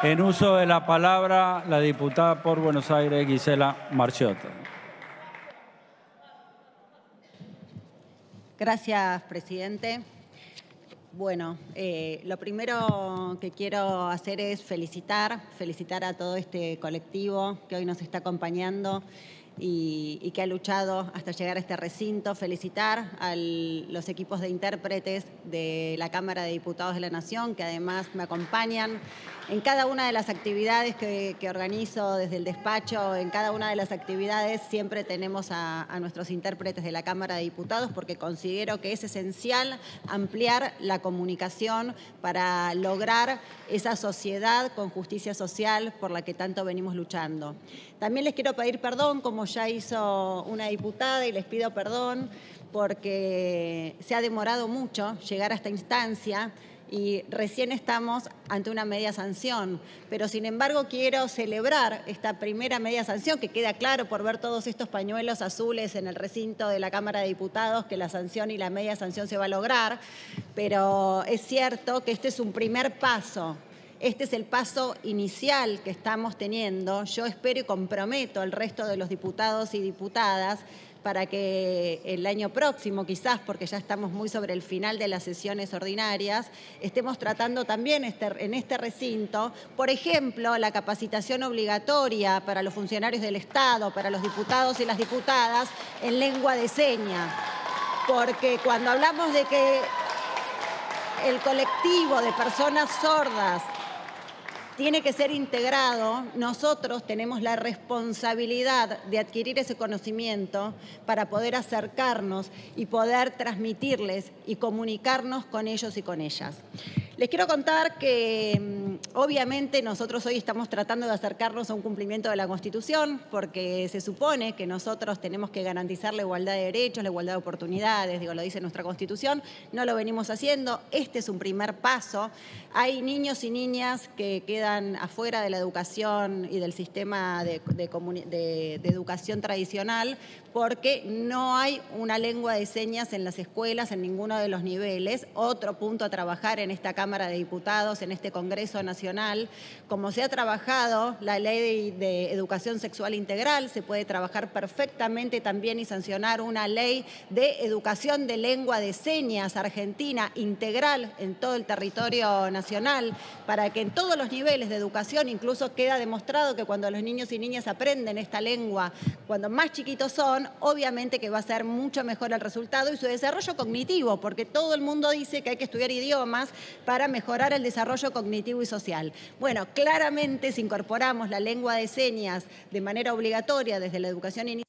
En uso de la palabra, la diputada por Buenos Aires, Gisela Marchiota. Gracias, presidente. Bueno, lo primero que quiero hacer es felicitar a todo este colectivo que hoy nos está acompañando y que ha luchado hasta llegar a este recinto. Felicitar a los equipos de intérpretes de la Cámara de Diputados de la Nación, que además me acompañan en cada una de las actividades que organizo desde el despacho. En cada una de las actividades siempre tenemos a nuestros intérpretes de la Cámara de Diputados, porque considero que es esencial ampliar la comunicación para lograr esa sociedad con justicia social por la que tanto venimos luchando. También les quiero pedir perdón, como ya hizo una diputada, y les pido perdón porque se ha demorado mucho llegar a esta instancia y recién estamos ante una media sanción. Pero sin embargo quiero celebrar esta primera media sanción, que queda claro por ver todos estos pañuelos azules en el recinto de la Cámara de Diputados que la sanción y la media sanción se va a lograr, pero es cierto que este es un primer paso. Este es el paso inicial que estamos teniendo. Yo espero y comprometo al resto de los diputados y diputadas para que el año próximo, quizás, porque ya estamos muy sobre el final de las sesiones ordinarias, estemos tratando también en este recinto, por ejemplo, la capacitación obligatoria para los funcionarios del Estado, para los diputados y las diputadas en lengua de señas. Porque cuando hablamos de que el colectivo de personas sordas tiene que ser integrado, nosotros tenemos la responsabilidad de adquirir ese conocimiento para poder acercarnos y poder transmitirles y comunicarnos con ellos y con ellas. Les quiero contar que obviamente nosotros hoy estamos tratando de acercarnos a un cumplimiento de la Constitución, porque se supone que nosotros tenemos que garantizar la igualdad de derechos, la igualdad de oportunidades, lo dice nuestra Constitución. No lo venimos haciendo. Este es un primer paso. Hay niños y niñas que quedan afuera de la educación y del sistema de educación tradicional porque no hay una lengua de señas en las escuelas en ninguno de los niveles. Otro punto a trabajar en esta Cámara de Diputados, en este Congreso Nacional. Como se ha trabajado la Ley de Educación Sexual Integral, se puede trabajar perfectamente también y sancionar una ley de educación de lengua de señas argentina integral en todo el territorio nacional, para que en todos los niveles de educación, incluso queda demostrado que cuando los niños y niñas aprenden esta lengua, cuando más chiquitos son, obviamente que va a ser mucho mejor el resultado y su desarrollo cognitivo, porque todo el mundo dice que hay que estudiar idiomas para mejorar el desarrollo cognitivo y social. Bueno, claramente si incorporamos la lengua de señas de manera obligatoria desde la educación inicial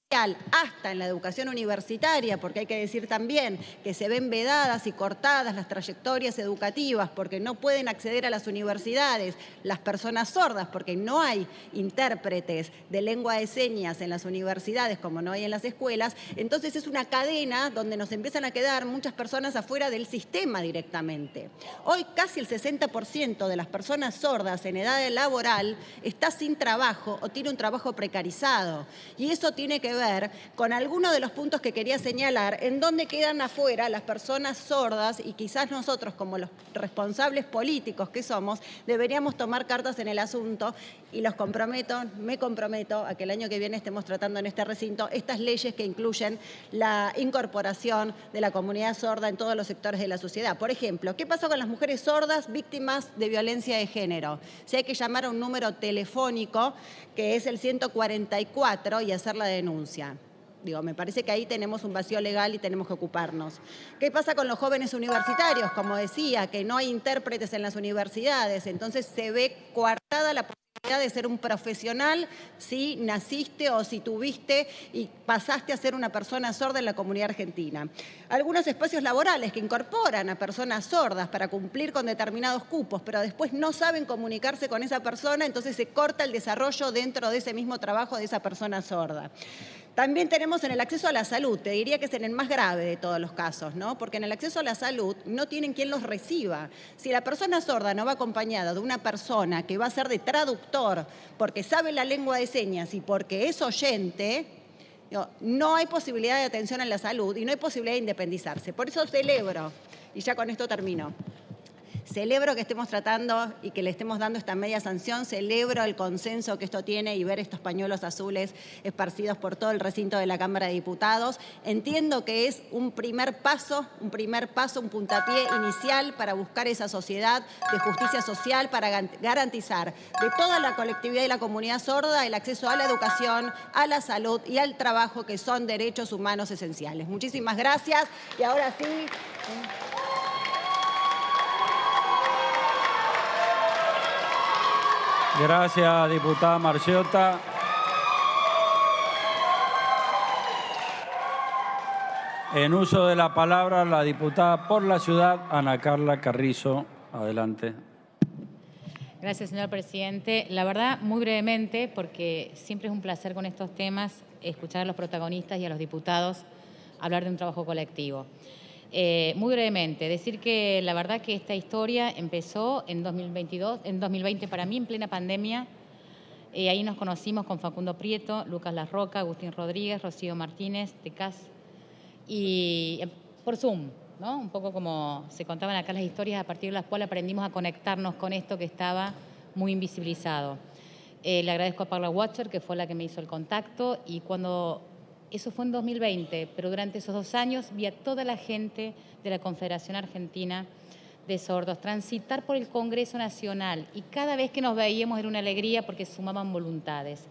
hasta en la educación universitaria, porque hay que decir también que se ven vedadas y cortadas las trayectorias educativas porque no pueden acceder a las universidades las personas sordas, porque no hay intérpretes de lengua de señas en las universidades como no hay en las escuelas. Entonces es una cadena donde nos empiezan a quedar muchas personas afuera del sistema directamente. Hoy casi el 60% de las personas sordas en edad laboral está sin trabajo o tiene un trabajo precarizado, y eso tiene que ver con algunos de los puntos que quería señalar en donde quedan afuera las personas sordas, y quizás nosotros como los responsables políticos que somos deberíamos tomar cartas en el asunto y me comprometo a que el año que viene estemos tratando en este recinto estas leyes que incluyen la incorporación de la comunidad sorda en todos los sectores de la sociedad. Por ejemplo, ¿qué pasa con las mujeres sordas víctimas de violencia de género? Si hay que llamar a un número telefónico que es el 144 y hacer la denuncia. Digo, me parece que ahí tenemos un vacío legal y tenemos que ocuparnos. ¿Qué pasa con los jóvenes universitarios? Como decía, que no hay intérpretes en las universidades, entonces se ve coartada la posibilidad de ser un profesional si naciste o si tuviste y pasaste a ser una persona sorda en la comunidad argentina. Algunos espacios laborales que incorporan a personas sordas para cumplir con determinados cupos, pero después no saben comunicarse con esa persona, entonces se corta el desarrollo dentro de ese mismo trabajo de esa persona sorda. También tenemos en el acceso a la salud, te diría que es en el más grave de todos los casos, ¿no? Porque en el acceso a la salud no tienen quien los reciba. Si la persona sorda no va acompañada de una persona que va a ser de traductor, porque sabe la lengua de señas y porque es oyente, no hay posibilidad de atención en la salud y no hay posibilidad de independizarse. Por eso celebro, y ya con esto termino, celebro que estemos tratando y que le estemos dando esta media sanción, celebro el consenso que esto tiene y ver estos pañuelos azules esparcidos por todo el recinto de la Cámara de Diputados. Entiendo que es un primer paso, un puntapié inicial para buscar esa sociedad de justicia social, para garantizar de toda la colectividad y la comunidad sorda el acceso a la educación, a la salud y al trabajo, que son derechos humanos esenciales. Muchísimas gracias y ahora sí... Gracias, diputada Marciota. En uso de la palabra, la diputada por la ciudad, Ana Carla Carrizo. Adelante. Gracias, señor presidente. La verdad, muy brevemente, porque siempre es un placer con estos temas escuchar a los protagonistas y a los diputados hablar de un trabajo colectivo. Muy brevemente, decir que la verdad que esta historia empezó en 2020 para mí, en plena pandemia. Ahí nos conocimos con Facundo Prieto, Lucas Larroca, Agustín Rodríguez, Rocío Martínez, Tecás, y por Zoom, ¿no? Un poco como se contaban acá las historias, a partir de las cuales aprendimos a conectarnos con esto que estaba muy invisibilizado. Le agradezco a Paula Watcher, que fue la que me hizo el contacto, y cuando... Eso fue en 2020, pero durante esos 2 años vi a toda la gente de la Confederación Argentina de Sordos transitar por el Congreso Nacional y cada vez que nos veíamos era una alegría porque sumaban voluntades.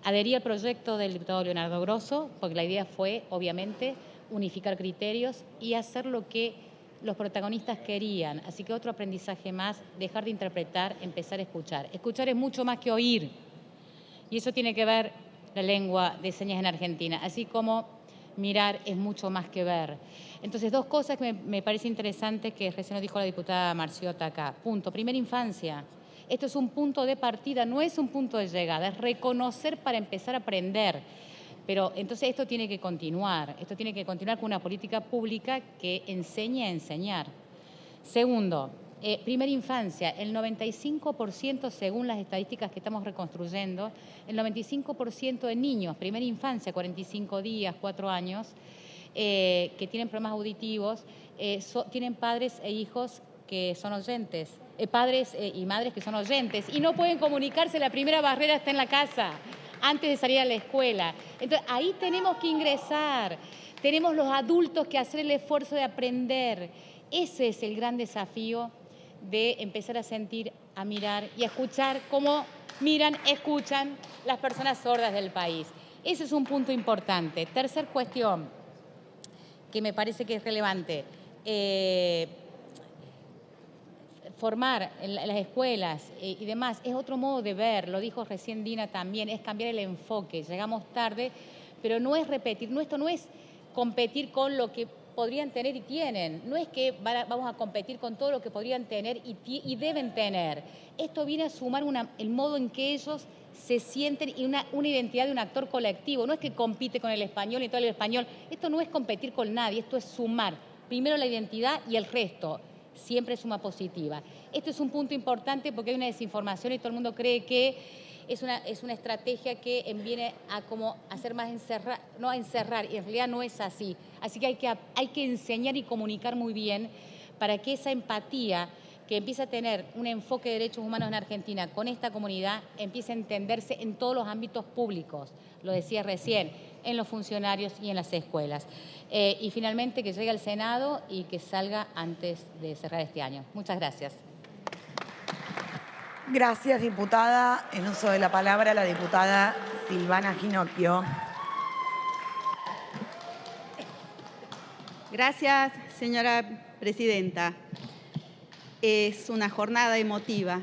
Adherí al proyecto del diputado Leonardo Grosso porque la idea fue, obviamente, unificar criterios y hacer lo que los protagonistas querían. Así que otro aprendizaje más, dejar de interpretar, empezar a escuchar. Escuchar es mucho más que oír y eso tiene que ver la lengua de señas en Argentina, así como mirar es mucho más que ver. Entonces, 2 cosas que me parece interesante que recién nos dijo la diputada Marciota acá. Punto, primera infancia. Esto es un punto de partida, no es un punto de llegada, es reconocer para empezar a aprender. Pero entonces esto tiene que continuar con una política pública que enseñe a enseñar. Segundo, primera infancia, el 95%, según las estadísticas que estamos reconstruyendo, el 95% de niños, primera infancia, 45 días, 4 años, que tienen problemas auditivos, tienen padres e hijos que son oyentes, padres y madres que son oyentes y no pueden comunicarse, la primera barrera está en la casa, antes de salir a la escuela. Entonces, ahí tenemos que ingresar, tenemos los adultos que hacer el esfuerzo de aprender. Ese es el gran desafío de empezar a sentir, a mirar y a escuchar cómo miran, escuchan las personas sordas del país. Ese es un punto importante. Tercer cuestión, que me parece que es relevante. Formar en las escuelas y demás es otro modo de ver, lo dijo recién Dina también, es cambiar el enfoque. Llegamos tarde, pero no es repetir, esto no es competir con lo que podrían tener y tienen. No es que vamos a competir con todo lo que podrían tener y deben tener. Esto viene a sumar el modo en que ellos se sienten y una identidad de un actor colectivo. No es que compite con el español y todo el español. Esto no es competir con nadie, esto es sumar. Primero la identidad y el resto. Siempre suma positiva. Esto es un punto importante porque hay una desinformación y todo el mundo cree que es una estrategia que viene a como hacer más encerrar, no a encerrar, y en realidad no es así. Así que hay que enseñar y comunicar muy bien para que esa empatía que empiece a tener un enfoque de derechos humanos en Argentina con esta comunidad, empiece a entenderse en todos los ámbitos públicos, lo decía recién, en los funcionarios y en las escuelas. Y finalmente que llegue al Senado y que salga antes de cerrar este año. Muchas gracias. Gracias, diputada. En uso de la palabra, la diputada Silvana Ginocchio. Gracias, señora presidenta. Es una jornada emotiva.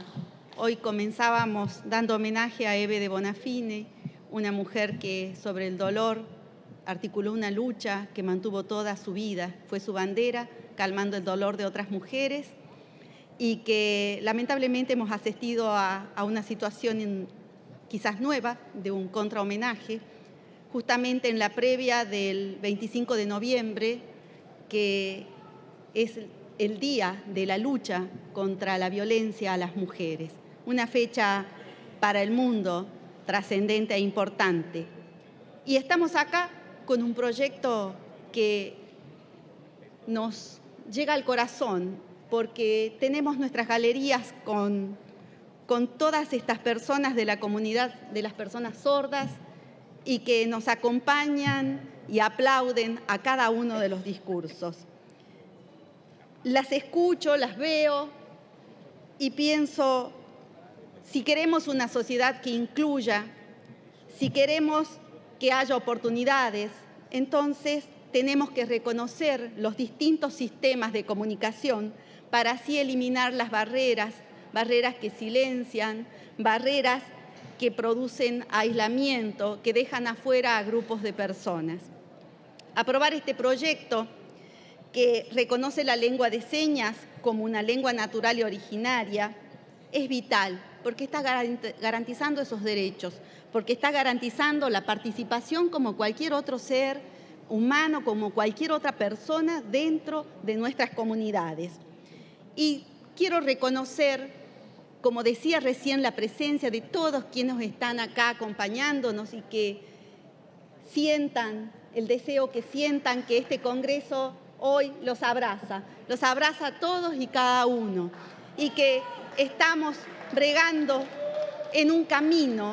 Hoy comenzábamos dando homenaje a Eve de Bonafine, una mujer que sobre el dolor articuló una lucha que mantuvo toda su vida. Fue su bandera, calmando el dolor de otras mujeres, y que lamentablemente hemos asistido a una situación quizás nueva de un contrahomenaje, justamente en la previa del 25 de noviembre, que es el día de la lucha contra la violencia a las mujeres. Una fecha para el mundo trascendente e importante. Y estamos acá con un proyecto que nos llega al corazón, porque tenemos nuestras galerías con todas estas personas de la comunidad de las personas sordas y que nos acompañan y aplauden a cada uno de los discursos. Las escucho, las veo y pienso, si queremos una sociedad que incluya, si queremos que haya oportunidades, entonces tenemos que reconocer los distintos sistemas de comunicación para así eliminar las barreras que silencian, barreras que producen aislamiento, que dejan afuera a grupos de personas. Aprobar este proyecto que reconoce la lengua de señas como una lengua natural y originaria es vital, porque está garantizando esos derechos, porque está garantizando la participación como cualquier otro ser humano, como cualquier otra persona dentro de nuestras comunidades. Y quiero reconocer, como decía recién, la presencia de todos quienes están acá acompañándonos y que sientan el deseo, que sientan que este Congreso hoy los abraza a todos y cada uno, y que estamos bregando en un camino,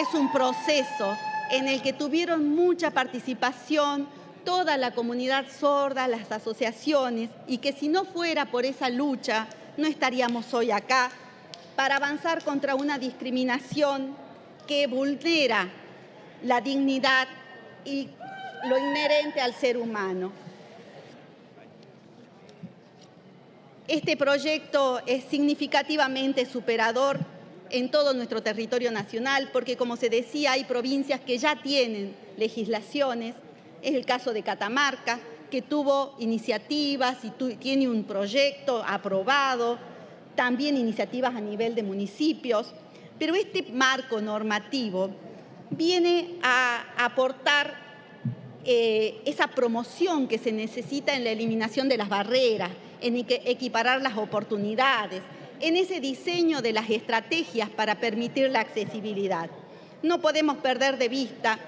es un proceso en el que tuvieron mucha participación toda la comunidad sorda, las asociaciones, y que si no fuera por esa lucha no estaríamos hoy acá para avanzar contra una discriminación que vulnera la dignidad y lo inherente al ser humano. Este proyecto es significativamente superador en todo nuestro territorio nacional, porque, como se decía, hay provincias que ya tienen legislaciones. Es el caso de Catamarca, que tuvo iniciativas y tiene un proyecto aprobado, también iniciativas a nivel de municipios, pero este marco normativo viene a aportar esa promoción que se necesita en la eliminación de las barreras, en equiparar las oportunidades, en ese diseño de las estrategias para permitir la accesibilidad. No podemos perder de vista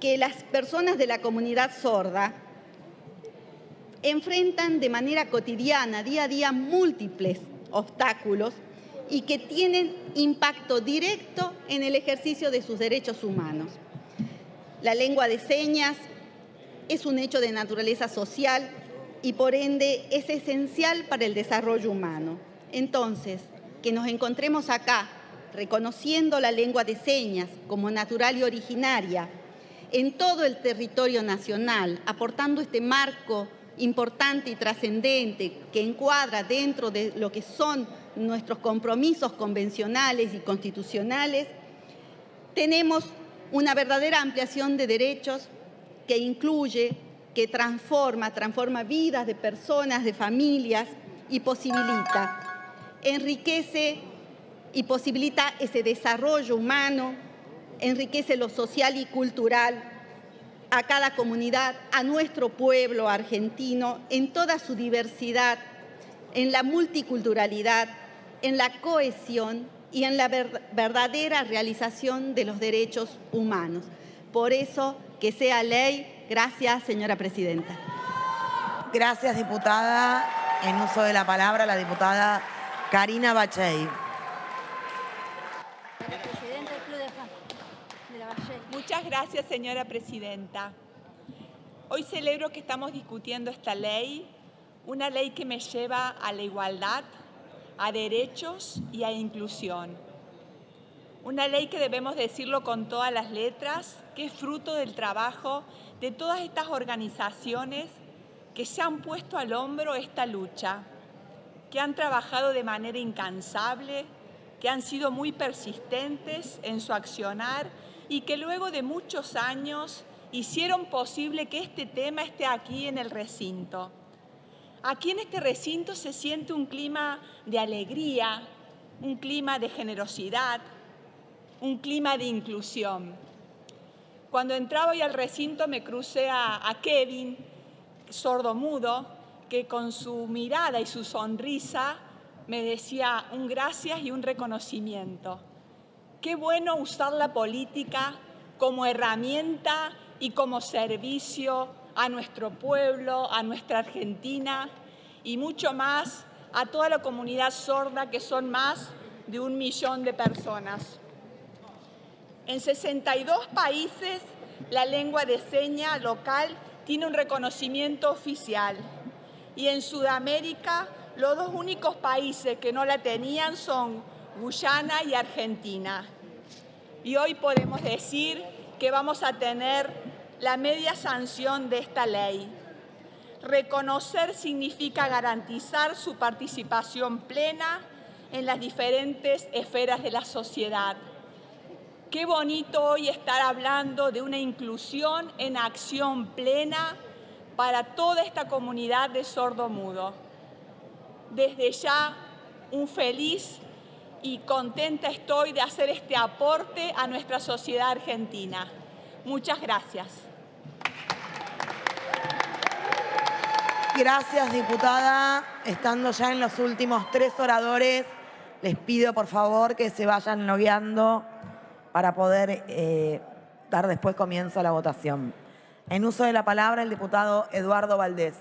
que las personas de la comunidad sorda enfrentan de manera cotidiana, día a día, múltiples obstáculos y que tienen impacto directo en el ejercicio de sus derechos humanos. La lengua de señas es un hecho de naturaleza social y por ende es esencial para el desarrollo humano. Entonces, que nos encontremos acá reconociendo la lengua de señas como natural y originaria en todo el territorio nacional, aportando este marco importante y trascendente que encuadra dentro de lo que son nuestros compromisos convencionales y constitucionales, tenemos una verdadera ampliación de derechos que incluye, que transforma vidas de personas, de familias y posibilita, enriquece y posibilita ese desarrollo humano, enriquece lo social y cultural a cada comunidad, a nuestro pueblo argentino, en toda su diversidad, en la multiculturalidad, en la cohesión y en la verdadera realización de los derechos humanos. Por eso, que sea ley. Gracias, señora presidenta. Gracias, diputada. En uso de la palabra, la diputada Karina Bachey. Muchas gracias, señora presidenta. Hoy celebro que estamos discutiendo esta ley, una ley que me lleva a la igualdad, a derechos y a inclusión. Una ley que debemos decirlo con todas las letras, que es fruto del trabajo de todas estas organizaciones que se han puesto al hombro esta lucha, que han trabajado de manera incansable, que han sido muy persistentes en su accionar y que luego de muchos años hicieron posible que este tema esté aquí en el recinto. Aquí en este recinto se siente un clima de alegría, un clima de generosidad, un clima de inclusión. Cuando entraba hoy al recinto me crucé a Kevin, sordomudo, que con su mirada y su sonrisa me decía un gracias y un reconocimiento. Qué bueno usar la política como herramienta y como servicio a nuestro pueblo, a nuestra Argentina y mucho más a toda la comunidad sorda, que son más de 1 millón de personas. En 62 países la lengua de señas local tiene un reconocimiento oficial y en Sudamérica los 2 únicos países que no la tenían son Guyana y Argentina. Y hoy podemos decir que vamos a tener la media sanción de esta ley. Reconocer significa garantizar su participación plena en las diferentes esferas de la sociedad. Qué bonito hoy estar hablando de una inclusión en acción plena para toda esta comunidad de sordomudo. Desde ya, un feliz y contenta estoy de hacer este aporte a nuestra sociedad argentina. Muchas gracias. Gracias, diputada. Estando ya en los últimos 3 oradores, les pido por favor que se vayan logueando para poder dar después comienzo a la votación. En uso de la palabra, el diputado Eduardo Valdés.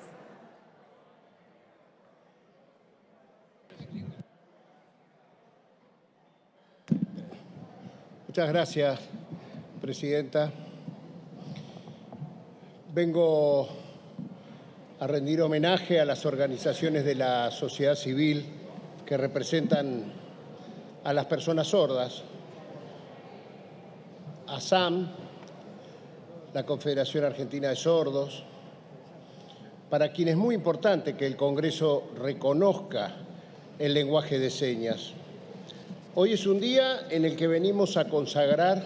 Muchas gracias, presidenta. Vengo a rendir homenaje a las organizaciones de la sociedad civil que representan a las personas sordas, a SAM, la Confederación Argentina de Sordos, para quien es muy importante que el Congreso reconozca el lenguaje de señas. Hoy es un día en el que venimos a consagrar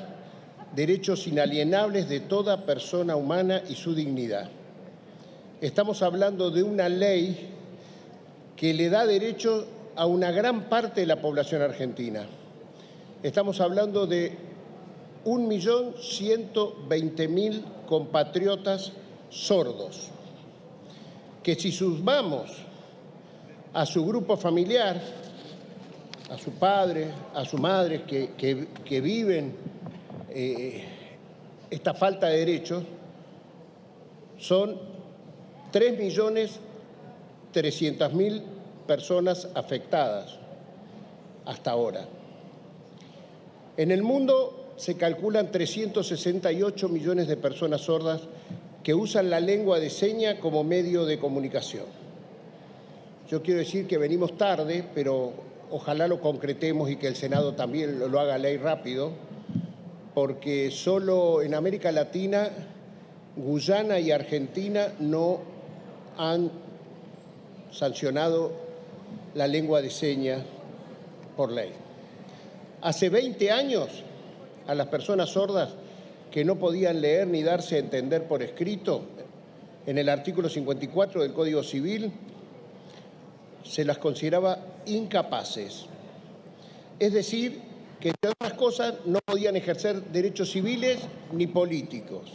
derechos inalienables de toda persona humana y su dignidad. Estamos hablando de una ley que le da derecho a una gran parte de la población argentina. Estamos hablando de 1.120.000 compatriotas sordos, que si sumamos a su grupo familiar, a su padre, a su madre, que viven esta falta de derechos, son 3.300.000 personas afectadas hasta ahora. En el mundo se calculan 368 millones de personas sordas que usan la lengua de señas como medio de comunicación. Yo quiero decir que venimos tarde, pero ojalá lo concretemos y que el Senado también lo haga ley rápido, porque solo en América Latina, Guyana y Argentina no han sancionado la lengua de señas por ley. Hace 20 años, a las personas sordas que no podían leer ni darse a entender por escrito, en el artículo 54 del Código Civil, se las consideraba incapaces. Es decir, que entre otras cosas no podían ejercer derechos civiles ni políticos,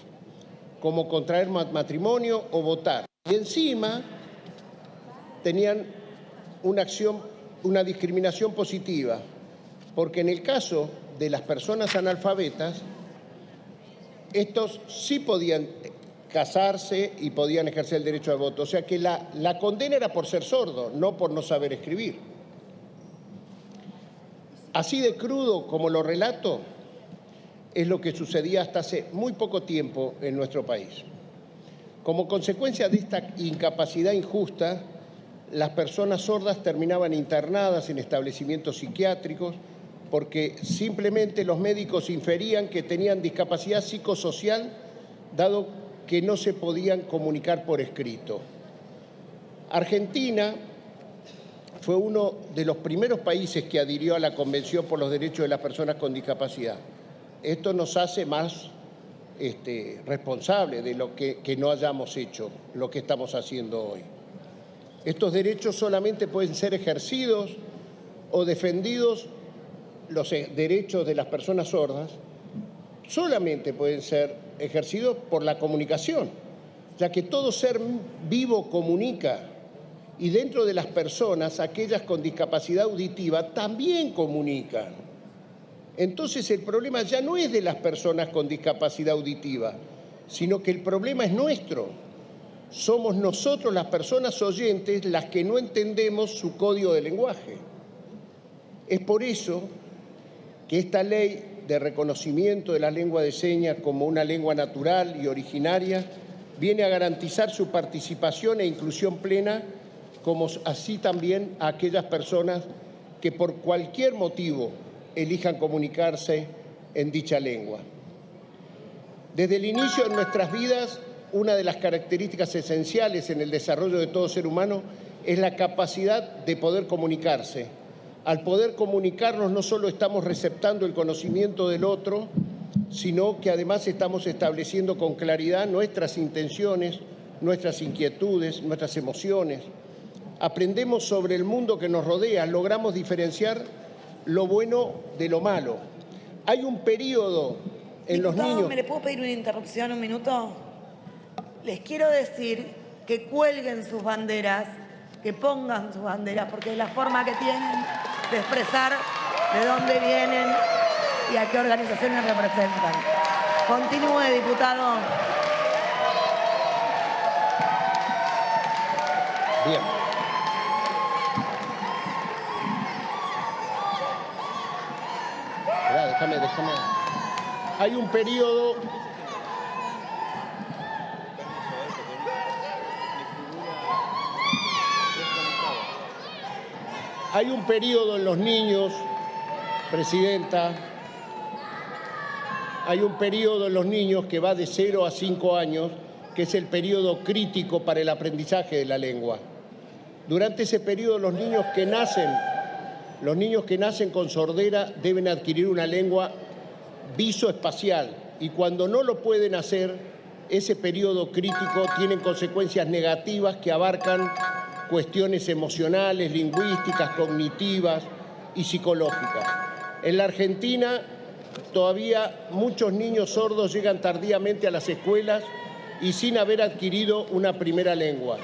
como contraer matrimonio o votar. Y encima tenían una discriminación positiva, porque en el caso de las personas analfabetas, estos sí podían casarse y podían ejercer el derecho al voto. O sea que la condena era por ser sordo, no por no saber escribir. Así de crudo como lo relato, es lo que sucedía hasta hace muy poco tiempo en nuestro país. Como consecuencia de esta incapacidad injusta, las personas sordas terminaban internadas en establecimientos psiquiátricos porque simplemente los médicos inferían que tenían discapacidad psicosocial, dado que no se podían comunicar por escrito. Argentina fue uno de los primeros países que adhirió a la Convención por los Derechos de las Personas con Discapacidad. Esto nos hace más responsables de lo que no hayamos hecho lo que estamos haciendo hoy. Estos derechos solamente pueden ser ejercidos o defendidos, los derechos de las personas sordas, solamente pueden ser ejercidos por la comunicación, ya que todo ser vivo comunica, y dentro de las personas, aquellas con discapacidad auditiva también comunican. Entonces el problema ya no es de las personas con discapacidad auditiva, sino que el problema es nuestro. Somos nosotros, las personas oyentes, las que no entendemos su código de lenguaje. Es por eso que esta ley de reconocimiento de la lengua de señas como una lengua natural y originaria viene a garantizar su participación e inclusión plena, como así también a aquellas personas que por cualquier motivo elijan comunicarse en dicha lengua. Desde el inicio de nuestras vidas, una de las características esenciales en el desarrollo de todo ser humano es la capacidad de poder comunicarse. Al poder comunicarnos no solo estamos receptando el conocimiento del otro, sino que además estamos estableciendo con claridad nuestras intenciones, nuestras inquietudes, nuestras emociones. Aprendemos sobre el mundo que nos rodea, logramos diferenciar lo bueno de lo malo. Hay un periodo en los niños... ¿Me le puedo pedir una interrupción un minuto? Les quiero decir que cuelguen sus banderas, que pongan sus banderas, porque es la forma que tienen de expresar de dónde vienen y a qué organizaciones representan. Continúe, diputado. Bien. Déjame. Hay un periodo... Hay un periodo en los niños, Presidenta, hay un periodo en los niños que va de 0 a 5 años, que es el periodo crítico para el aprendizaje de la lengua. Durante ese periodo los niños que nacen con sordera deben adquirir una lengua visoespacial, y cuando no lo pueden hacer, ese periodo crítico tiene consecuencias negativas que abarcan cuestiones emocionales, lingüísticas, cognitivas y psicológicas. En la Argentina, todavía muchos niños sordos llegan tardíamente a las escuelas y sin haber adquirido una primera lengua.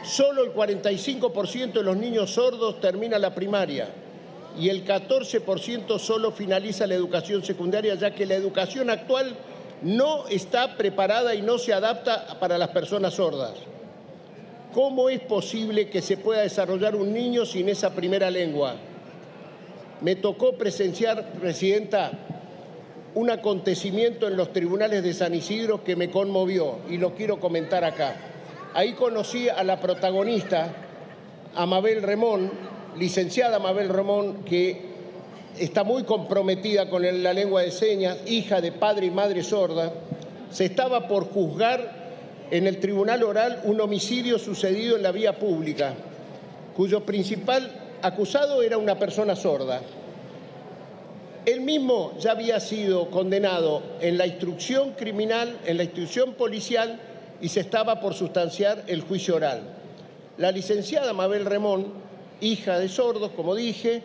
Solo el 45% de los niños sordos termina la primaria y el 14% solo finaliza la educación secundaria, ya que la educación actual no está preparada y no se adapta para las personas sordas. ¿Cómo es posible que se pueda desarrollar un niño sin esa primera lengua? Me tocó presenciar, Presidenta, un acontecimiento en los tribunales de San Isidro que me conmovió y lo quiero comentar acá. Ahí conocí a la protagonista, a Mabel Remón, licenciada Mabel Remón, que está muy comprometida con la lengua de señas, hija de padre y madre sorda. Se estaba por juzgar en el tribunal oral un homicidio sucedido en la vía pública, cuyo principal acusado era una persona sorda. Él mismo ya había sido condenado en la instrucción criminal, en la instrucción policial, y se estaba por sustanciar el juicio oral. La licenciada Mabel Remón, hija de sordos, como dije,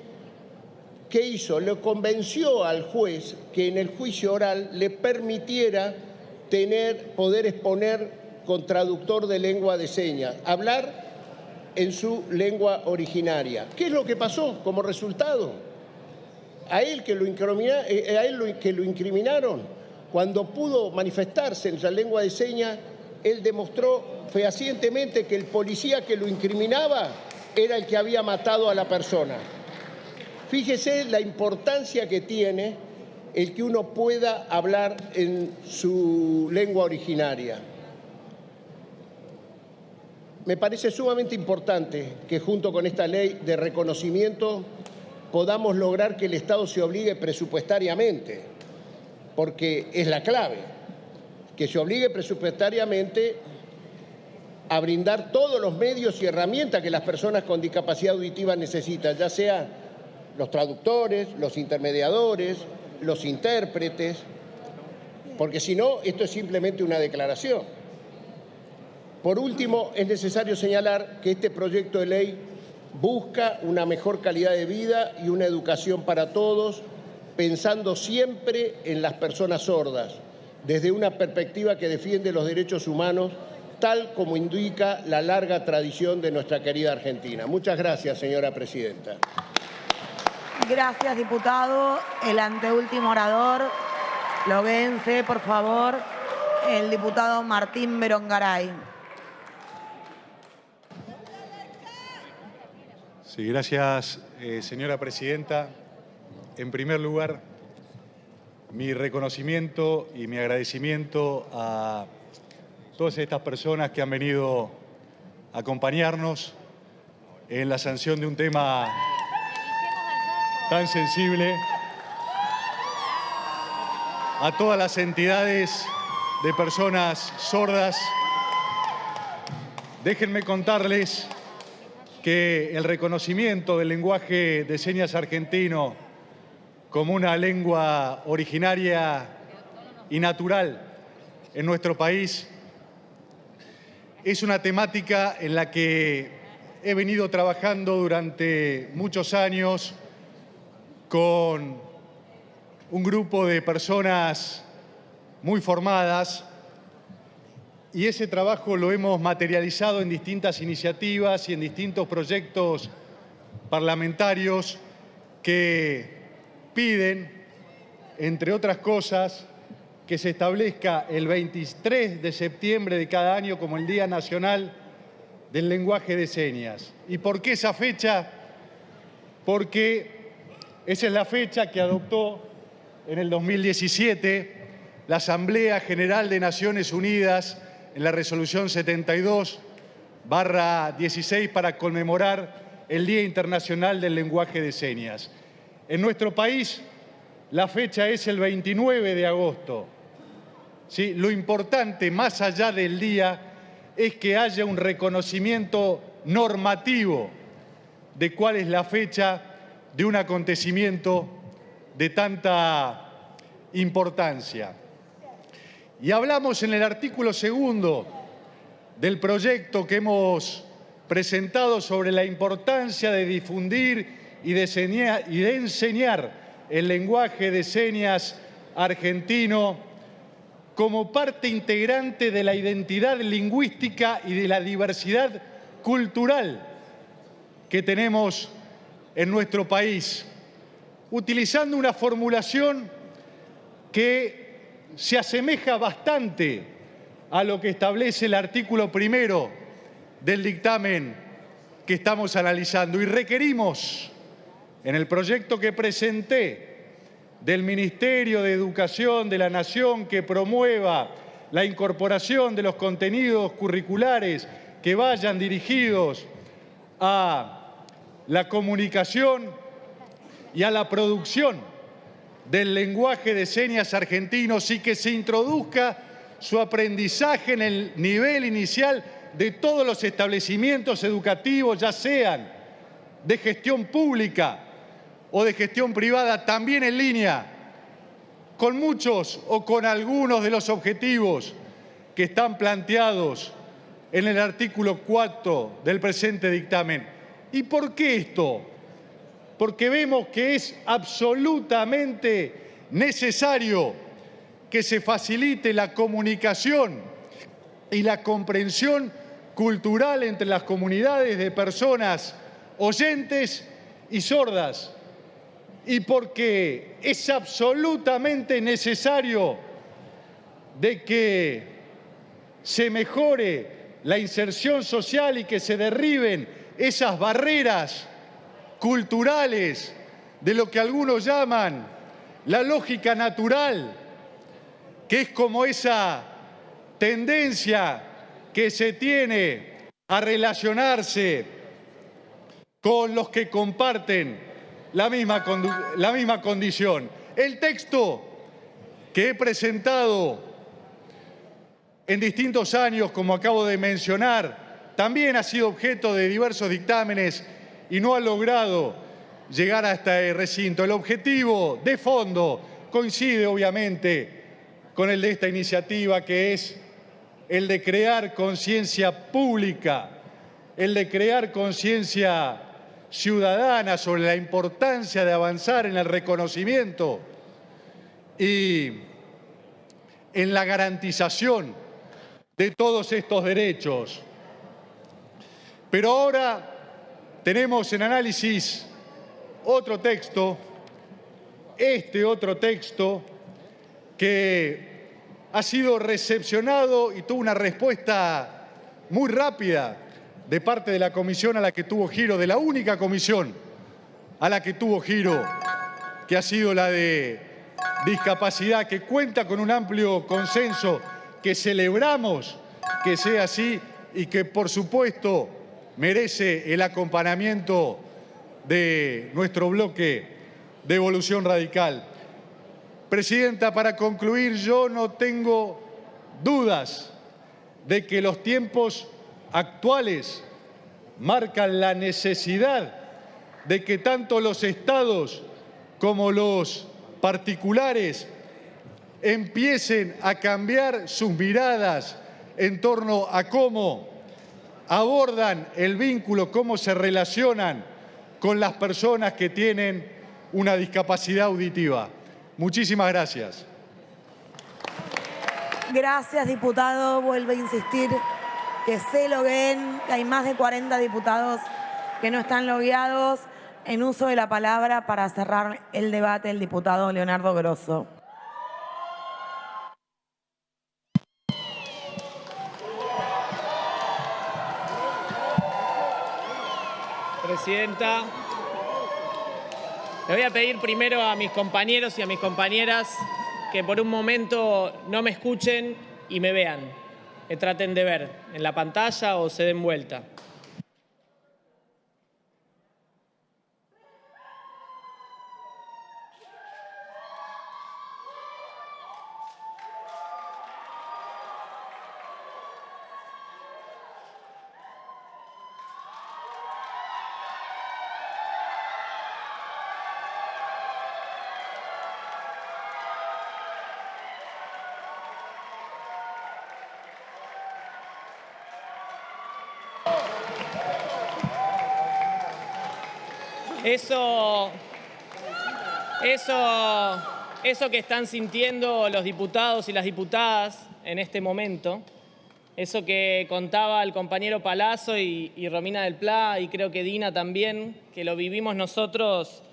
¿qué hizo? Le convenció al juez que en el juicio oral le permitiera poder exponer con traductor de lengua de señas, hablar en su lengua originaria. ¿Qué es lo que pasó como resultado? A él que lo incriminaron, cuando pudo manifestarse en la lengua de señas, él demostró fehacientemente que el policía que lo incriminaba era el que había matado a la persona. Fíjese la importancia que tiene el que uno pueda hablar en su lengua originaria. Me parece sumamente importante que junto con esta ley de reconocimiento podamos lograr que el Estado se obligue presupuestariamente, porque es la clave, que se obligue presupuestariamente a brindar todos los medios y herramientas que las personas con discapacidad auditiva necesitan, ya sea los traductores, los intermediadores, los intérpretes, porque si no, esto es simplemente una declaración. Por último, es necesario señalar que este proyecto de ley busca una mejor calidad de vida y una educación para todos, pensando siempre en las personas sordas, desde una perspectiva que defiende los derechos humanos, tal como indica la larga tradición de nuestra querida Argentina. Muchas gracias, señora presidenta. Gracias, diputado. El anteúltimo orador, loguense, por favor, el diputado Martín Berongaray. Sí, gracias, señora presidenta. En primer lugar, mi reconocimiento y mi agradecimiento a todas estas personas que han venido a acompañarnos en la sanción de un tema tan sensible, a todas las entidades de personas sordas. Déjenme contarles que el reconocimiento del lenguaje de señas argentino como una lengua originaria y natural en nuestro país es una temática en la que he venido trabajando durante muchos años con un grupo de personas muy formadas, y ese trabajo lo hemos materializado en distintas iniciativas y en distintos proyectos parlamentarios que piden, entre otras cosas, que se establezca el 23 de septiembre de cada año como el Día Nacional del Lenguaje de Señas. ¿Y por qué esa fecha? Porque esa es la fecha que adoptó en el 2017 la Asamblea General de Naciones Unidas en la resolución 72/16 para conmemorar el Día Internacional del Lenguaje de Señas. En nuestro país la fecha es el 29 de agosto. ¿Sí? Lo importante, más allá del día, es que haya un reconocimiento normativo de cuál es la fecha de un acontecimiento de tanta importancia. Y hablamos en el artículo 2 del proyecto que hemos presentado sobre la importancia de difundir y de enseñar el lenguaje de señas argentino como parte integrante de la identidad lingüística y de la diversidad cultural que tenemos en nuestro país, utilizando una formulación que se asemeja bastante a lo que establece el artículo 1 del dictamen que estamos analizando. Y requerimos, en el proyecto que presenté, del Ministerio de Educación de la Nación, que promueva la incorporación de los contenidos curriculares que vayan dirigidos a la comunicación y a la producción del lenguaje de señas argentinos, y que se introduzca su aprendizaje en el nivel inicial de todos los establecimientos educativos, ya sean de gestión pública o de gestión privada, también en línea con muchos o con algunos de los objetivos que están planteados en el artículo 4 del presente dictamen. ¿Y por qué esto? Porque vemos que es absolutamente necesario que se facilite la comunicación y la comprensión cultural entre las comunidades de personas oyentes y sordas, y porque es absolutamente necesario de que se mejore la inserción social y que se derriben esas barreras culturales de lo que algunos llaman la lógica natural, que es como esa tendencia que se tiene a relacionarse con los que comparten la misma condición. El texto que he presentado en distintos años, como acabo de mencionar, también ha sido objeto de diversos dictámenes y no ha logrado llegar a este recinto. El objetivo de fondo coincide, obviamente, con el de esta iniciativa, que es el de crear conciencia pública, el de crear conciencia ciudadana sobre la importancia de avanzar en el reconocimiento y en la garantización de todos estos derechos. Pero ahora tenemos en análisis otro texto, otro texto que ha sido recepcionado y tuvo una respuesta muy rápida de parte de la comisión a la que tuvo giro, de la única comisión a la que tuvo giro, que ha sido la de discapacidad, que cuenta con un amplio consenso, que celebramos que sea así y que, por supuesto, merece el acompañamiento de nuestro bloque de Evolución Radical. Presidenta, para concluir, yo no tengo dudas de que los tiempos actuales marcan la necesidad de que tanto los estados como los particulares empiecen a cambiar sus miradas en torno a cómo abordan el vínculo, cómo se relacionan con las personas que tienen una discapacidad auditiva. Muchísimas gracias. Gracias, diputado. Vuelvo a insistir que se logueen, que hay más de 40 diputados que no están logueados. En uso de la palabra para cerrar el debate, el diputado Leonardo Grosso. Presidenta, le voy a pedir primero a mis compañeros y a mis compañeras que por un momento no me escuchen y me vean, que traten de ver en la pantalla o se den vuelta. Eso que están sintiendo los diputados y las diputadas en este momento, eso que contaba el compañero Palazzo y Romina del Pla, y creo que Dina también, que lo vivimos nosotros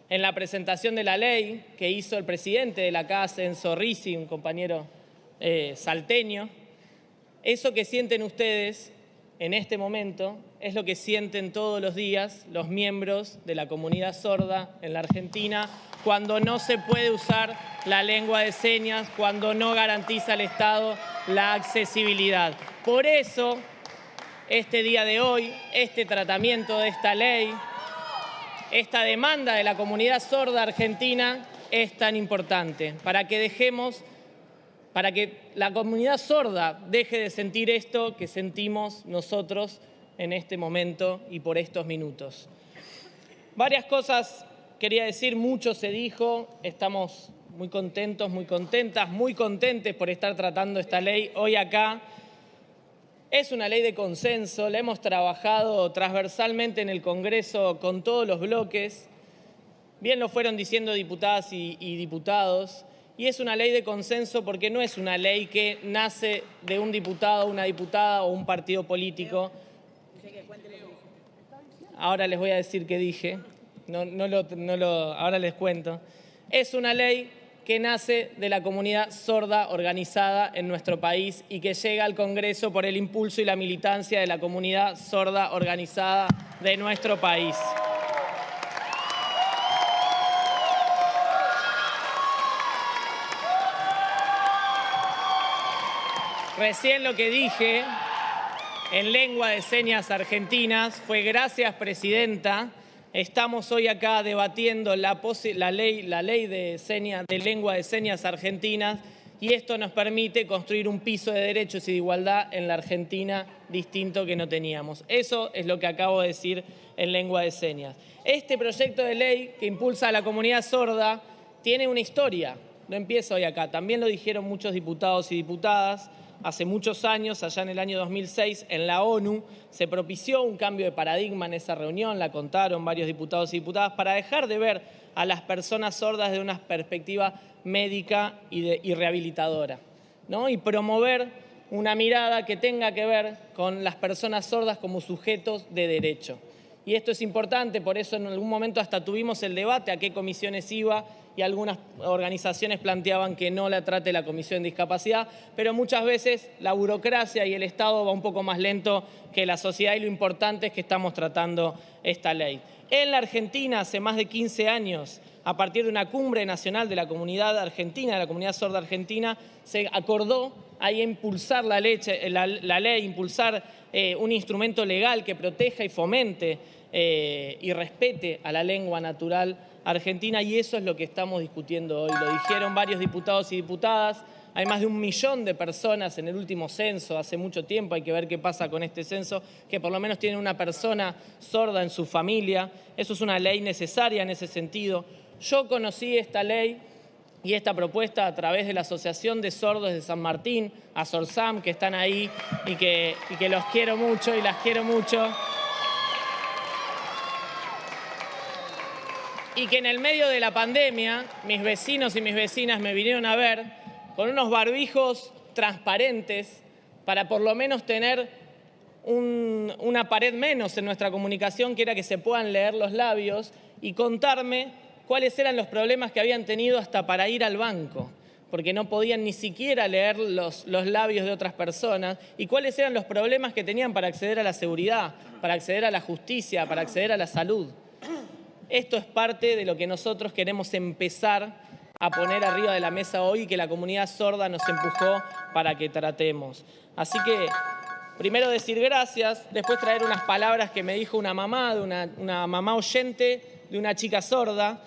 en la presentación de la ley que hizo el presidente de la CAS, Enzo Risi, un compañero salteño. Eso que sienten ustedes en este momento es lo que sienten todos los días los miembros de la comunidad sorda en la Argentina cuando no se puede usar la lengua de señas, cuando no garantiza el Estado la accesibilidad. Por eso, este día de hoy, este tratamiento de esta ley, esta demanda de la comunidad sorda argentina es tan importante para que la comunidad sorda deje de sentir esto que sentimos nosotros en este momento y por estos minutos. Varias cosas quería decir, mucho se dijo, estamos muy contentos, muy contentas, muy contentes por estar tratando esta ley hoy acá. Es una ley de consenso, la hemos trabajado transversalmente en el Congreso con todos los bloques, bien lo fueron diciendo diputadas y diputados, y es una ley de consenso porque no es una ley que nace de un diputado, una diputada o un partido político. Ahora les voy a decir qué dije, ahora les cuento. Es una ley que nace de la comunidad sorda organizada en nuestro país y que llega al Congreso por el impulso y la militancia de la comunidad sorda organizada de nuestro país. Recién lo que dije en lengua de señas argentinas fue gracias, presidenta. Estamos hoy acá debatiendo la ley de lengua de señas argentinas y esto nos permite construir un piso de derechos y de igualdad en la Argentina distinto que no teníamos. Eso es lo que acabo de decir en lengua de señas. Este proyecto de ley que impulsa a la comunidad sorda tiene una historia. No empiezo hoy acá. También lo dijeron muchos diputados y diputadas. Hace muchos años, allá en el año 2006, en la ONU se propició un cambio de paradigma en esa reunión, la contaron varios diputados y diputadas, para dejar de ver a las personas sordas desde una perspectiva médica y rehabilitadora, ¿no? Y promover una mirada que tenga que ver con las personas sordas como sujetos de derecho. Y esto es importante, por eso en algún momento hasta tuvimos el debate a qué comisiones iba y algunas organizaciones planteaban que no la trate la Comisión de Discapacidad, pero muchas veces la burocracia y el Estado va un poco más lento que la sociedad y lo importante es que estamos tratando esta ley. En la Argentina, hace más de 15 años, a partir de una cumbre nacional de la comunidad argentina, de la comunidad sorda argentina, se acordó ahí impulsar la ley, impulsar un instrumento legal que proteja y fomente y respete a la lengua natural argentina, y eso es lo que estamos discutiendo hoy. Lo dijeron varios diputados y diputadas. Hay más de 1 millón de personas en el último censo, hace mucho tiempo, hay que ver qué pasa con este censo, que por lo menos tienen una persona sorda en su familia. Eso es una ley necesaria en ese sentido. Yo conocí esta ley y esta propuesta a través de la Asociación de Sordos de San Martín, ASORSAM, que están ahí y que los quiero mucho y las quiero mucho. Y que en el medio de la pandemia, mis vecinos y mis vecinas me vinieron a ver con unos barbijos transparentes para por lo menos tener una pared menos en nuestra comunicación, que era que se puedan leer los labios, y contarme cuáles eran los problemas que habían tenido hasta para ir al banco, porque no podían ni siquiera leer los labios de otras personas, y cuáles eran los problemas que tenían para acceder a la seguridad, para acceder a la justicia, para acceder a la salud. Esto es parte de lo que nosotros queremos empezar a poner arriba de la mesa hoy y que la comunidad sorda nos empujó para que tratemos. Así que, primero decir gracias, después traer unas palabras que me dijo una mamá, de una mamá oyente de una chica sorda,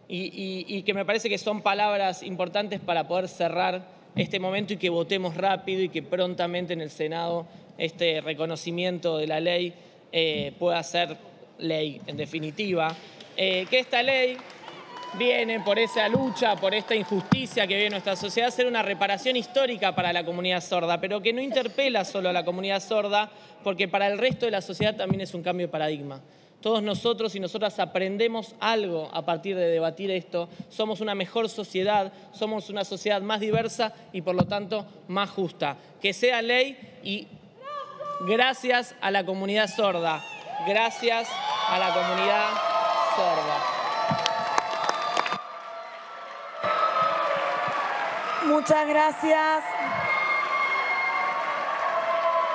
y que me parece que son palabras importantes para poder cerrar este momento y que votemos rápido y que prontamente en el Senado este reconocimiento de la ley pueda ser ley, en definitiva. Que esta ley viene por esa lucha, por esta injusticia que vive nuestra sociedad, a ser una reparación histórica para la comunidad sorda, pero que no interpela solo a la comunidad sorda, porque para el resto de la sociedad también es un cambio de paradigma. Todos nosotros y nosotras aprendemos algo a partir de debatir esto. Somos una mejor sociedad, somos una sociedad más diversa y por lo tanto más justa. Que sea ley y gracias a la comunidad sorda. Gracias a la comunidad sorda. Muchas gracias.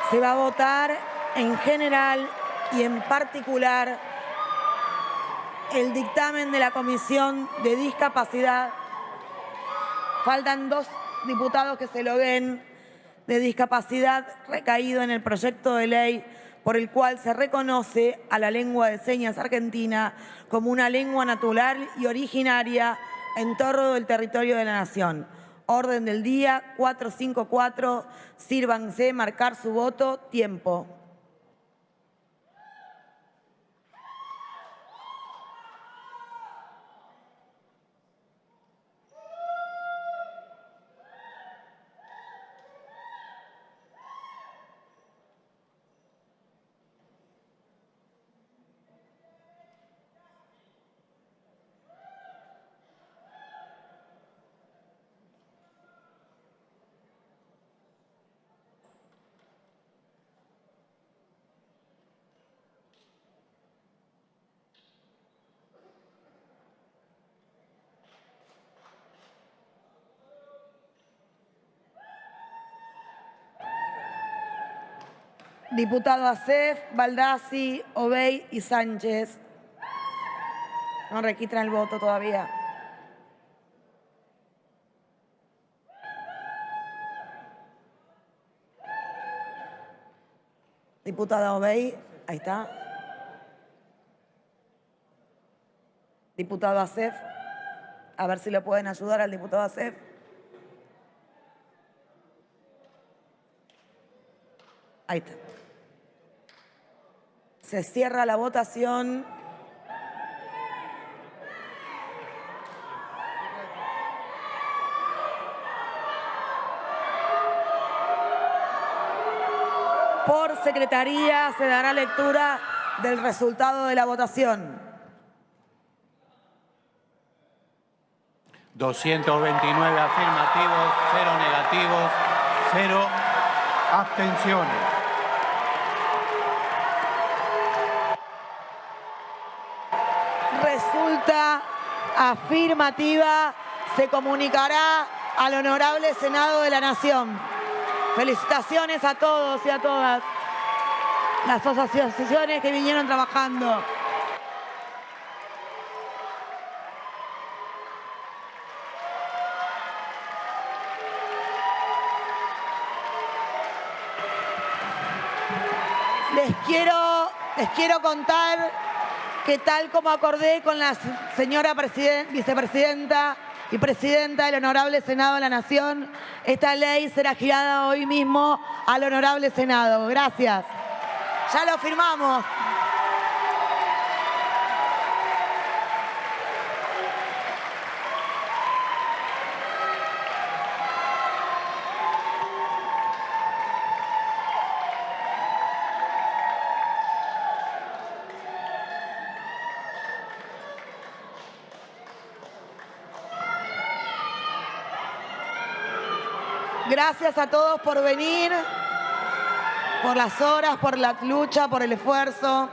Se va a votar en general y en particular el dictamen de la Comisión de Discapacidad. Faltan 2 diputados que se lo ven, de discapacidad recaído en el proyecto de ley por el cual se reconoce a la lengua de señas argentina como una lengua natural y originaria en todo el territorio de la nación. Orden del día 454. Sírvanse marcar su voto. Tiempo. Diputado Acef, Baldassi, Obey y Sánchez. No registran el voto todavía. Diputada Obey, ahí está. Diputado Acef, a ver si le pueden ayudar al diputado Acef. Ahí está. Se cierra la votación. Por secretaría se dará lectura del resultado de la votación. 229 afirmativos, 0 negativos, 0 abstenciones. Resulta afirmativa. Se comunicará al Honorable Senado de la Nación. Felicitaciones a todos y a todas las asociaciones que vinieron trabajando. Les quiero contar que tal como acordé con la señora vicepresidenta y presidenta del Honorable Senado de la Nación, esta ley será girada hoy mismo al Honorable Senado. Gracias. Ya lo firmamos. Gracias a todos por venir, por las horas, por la lucha, por el esfuerzo.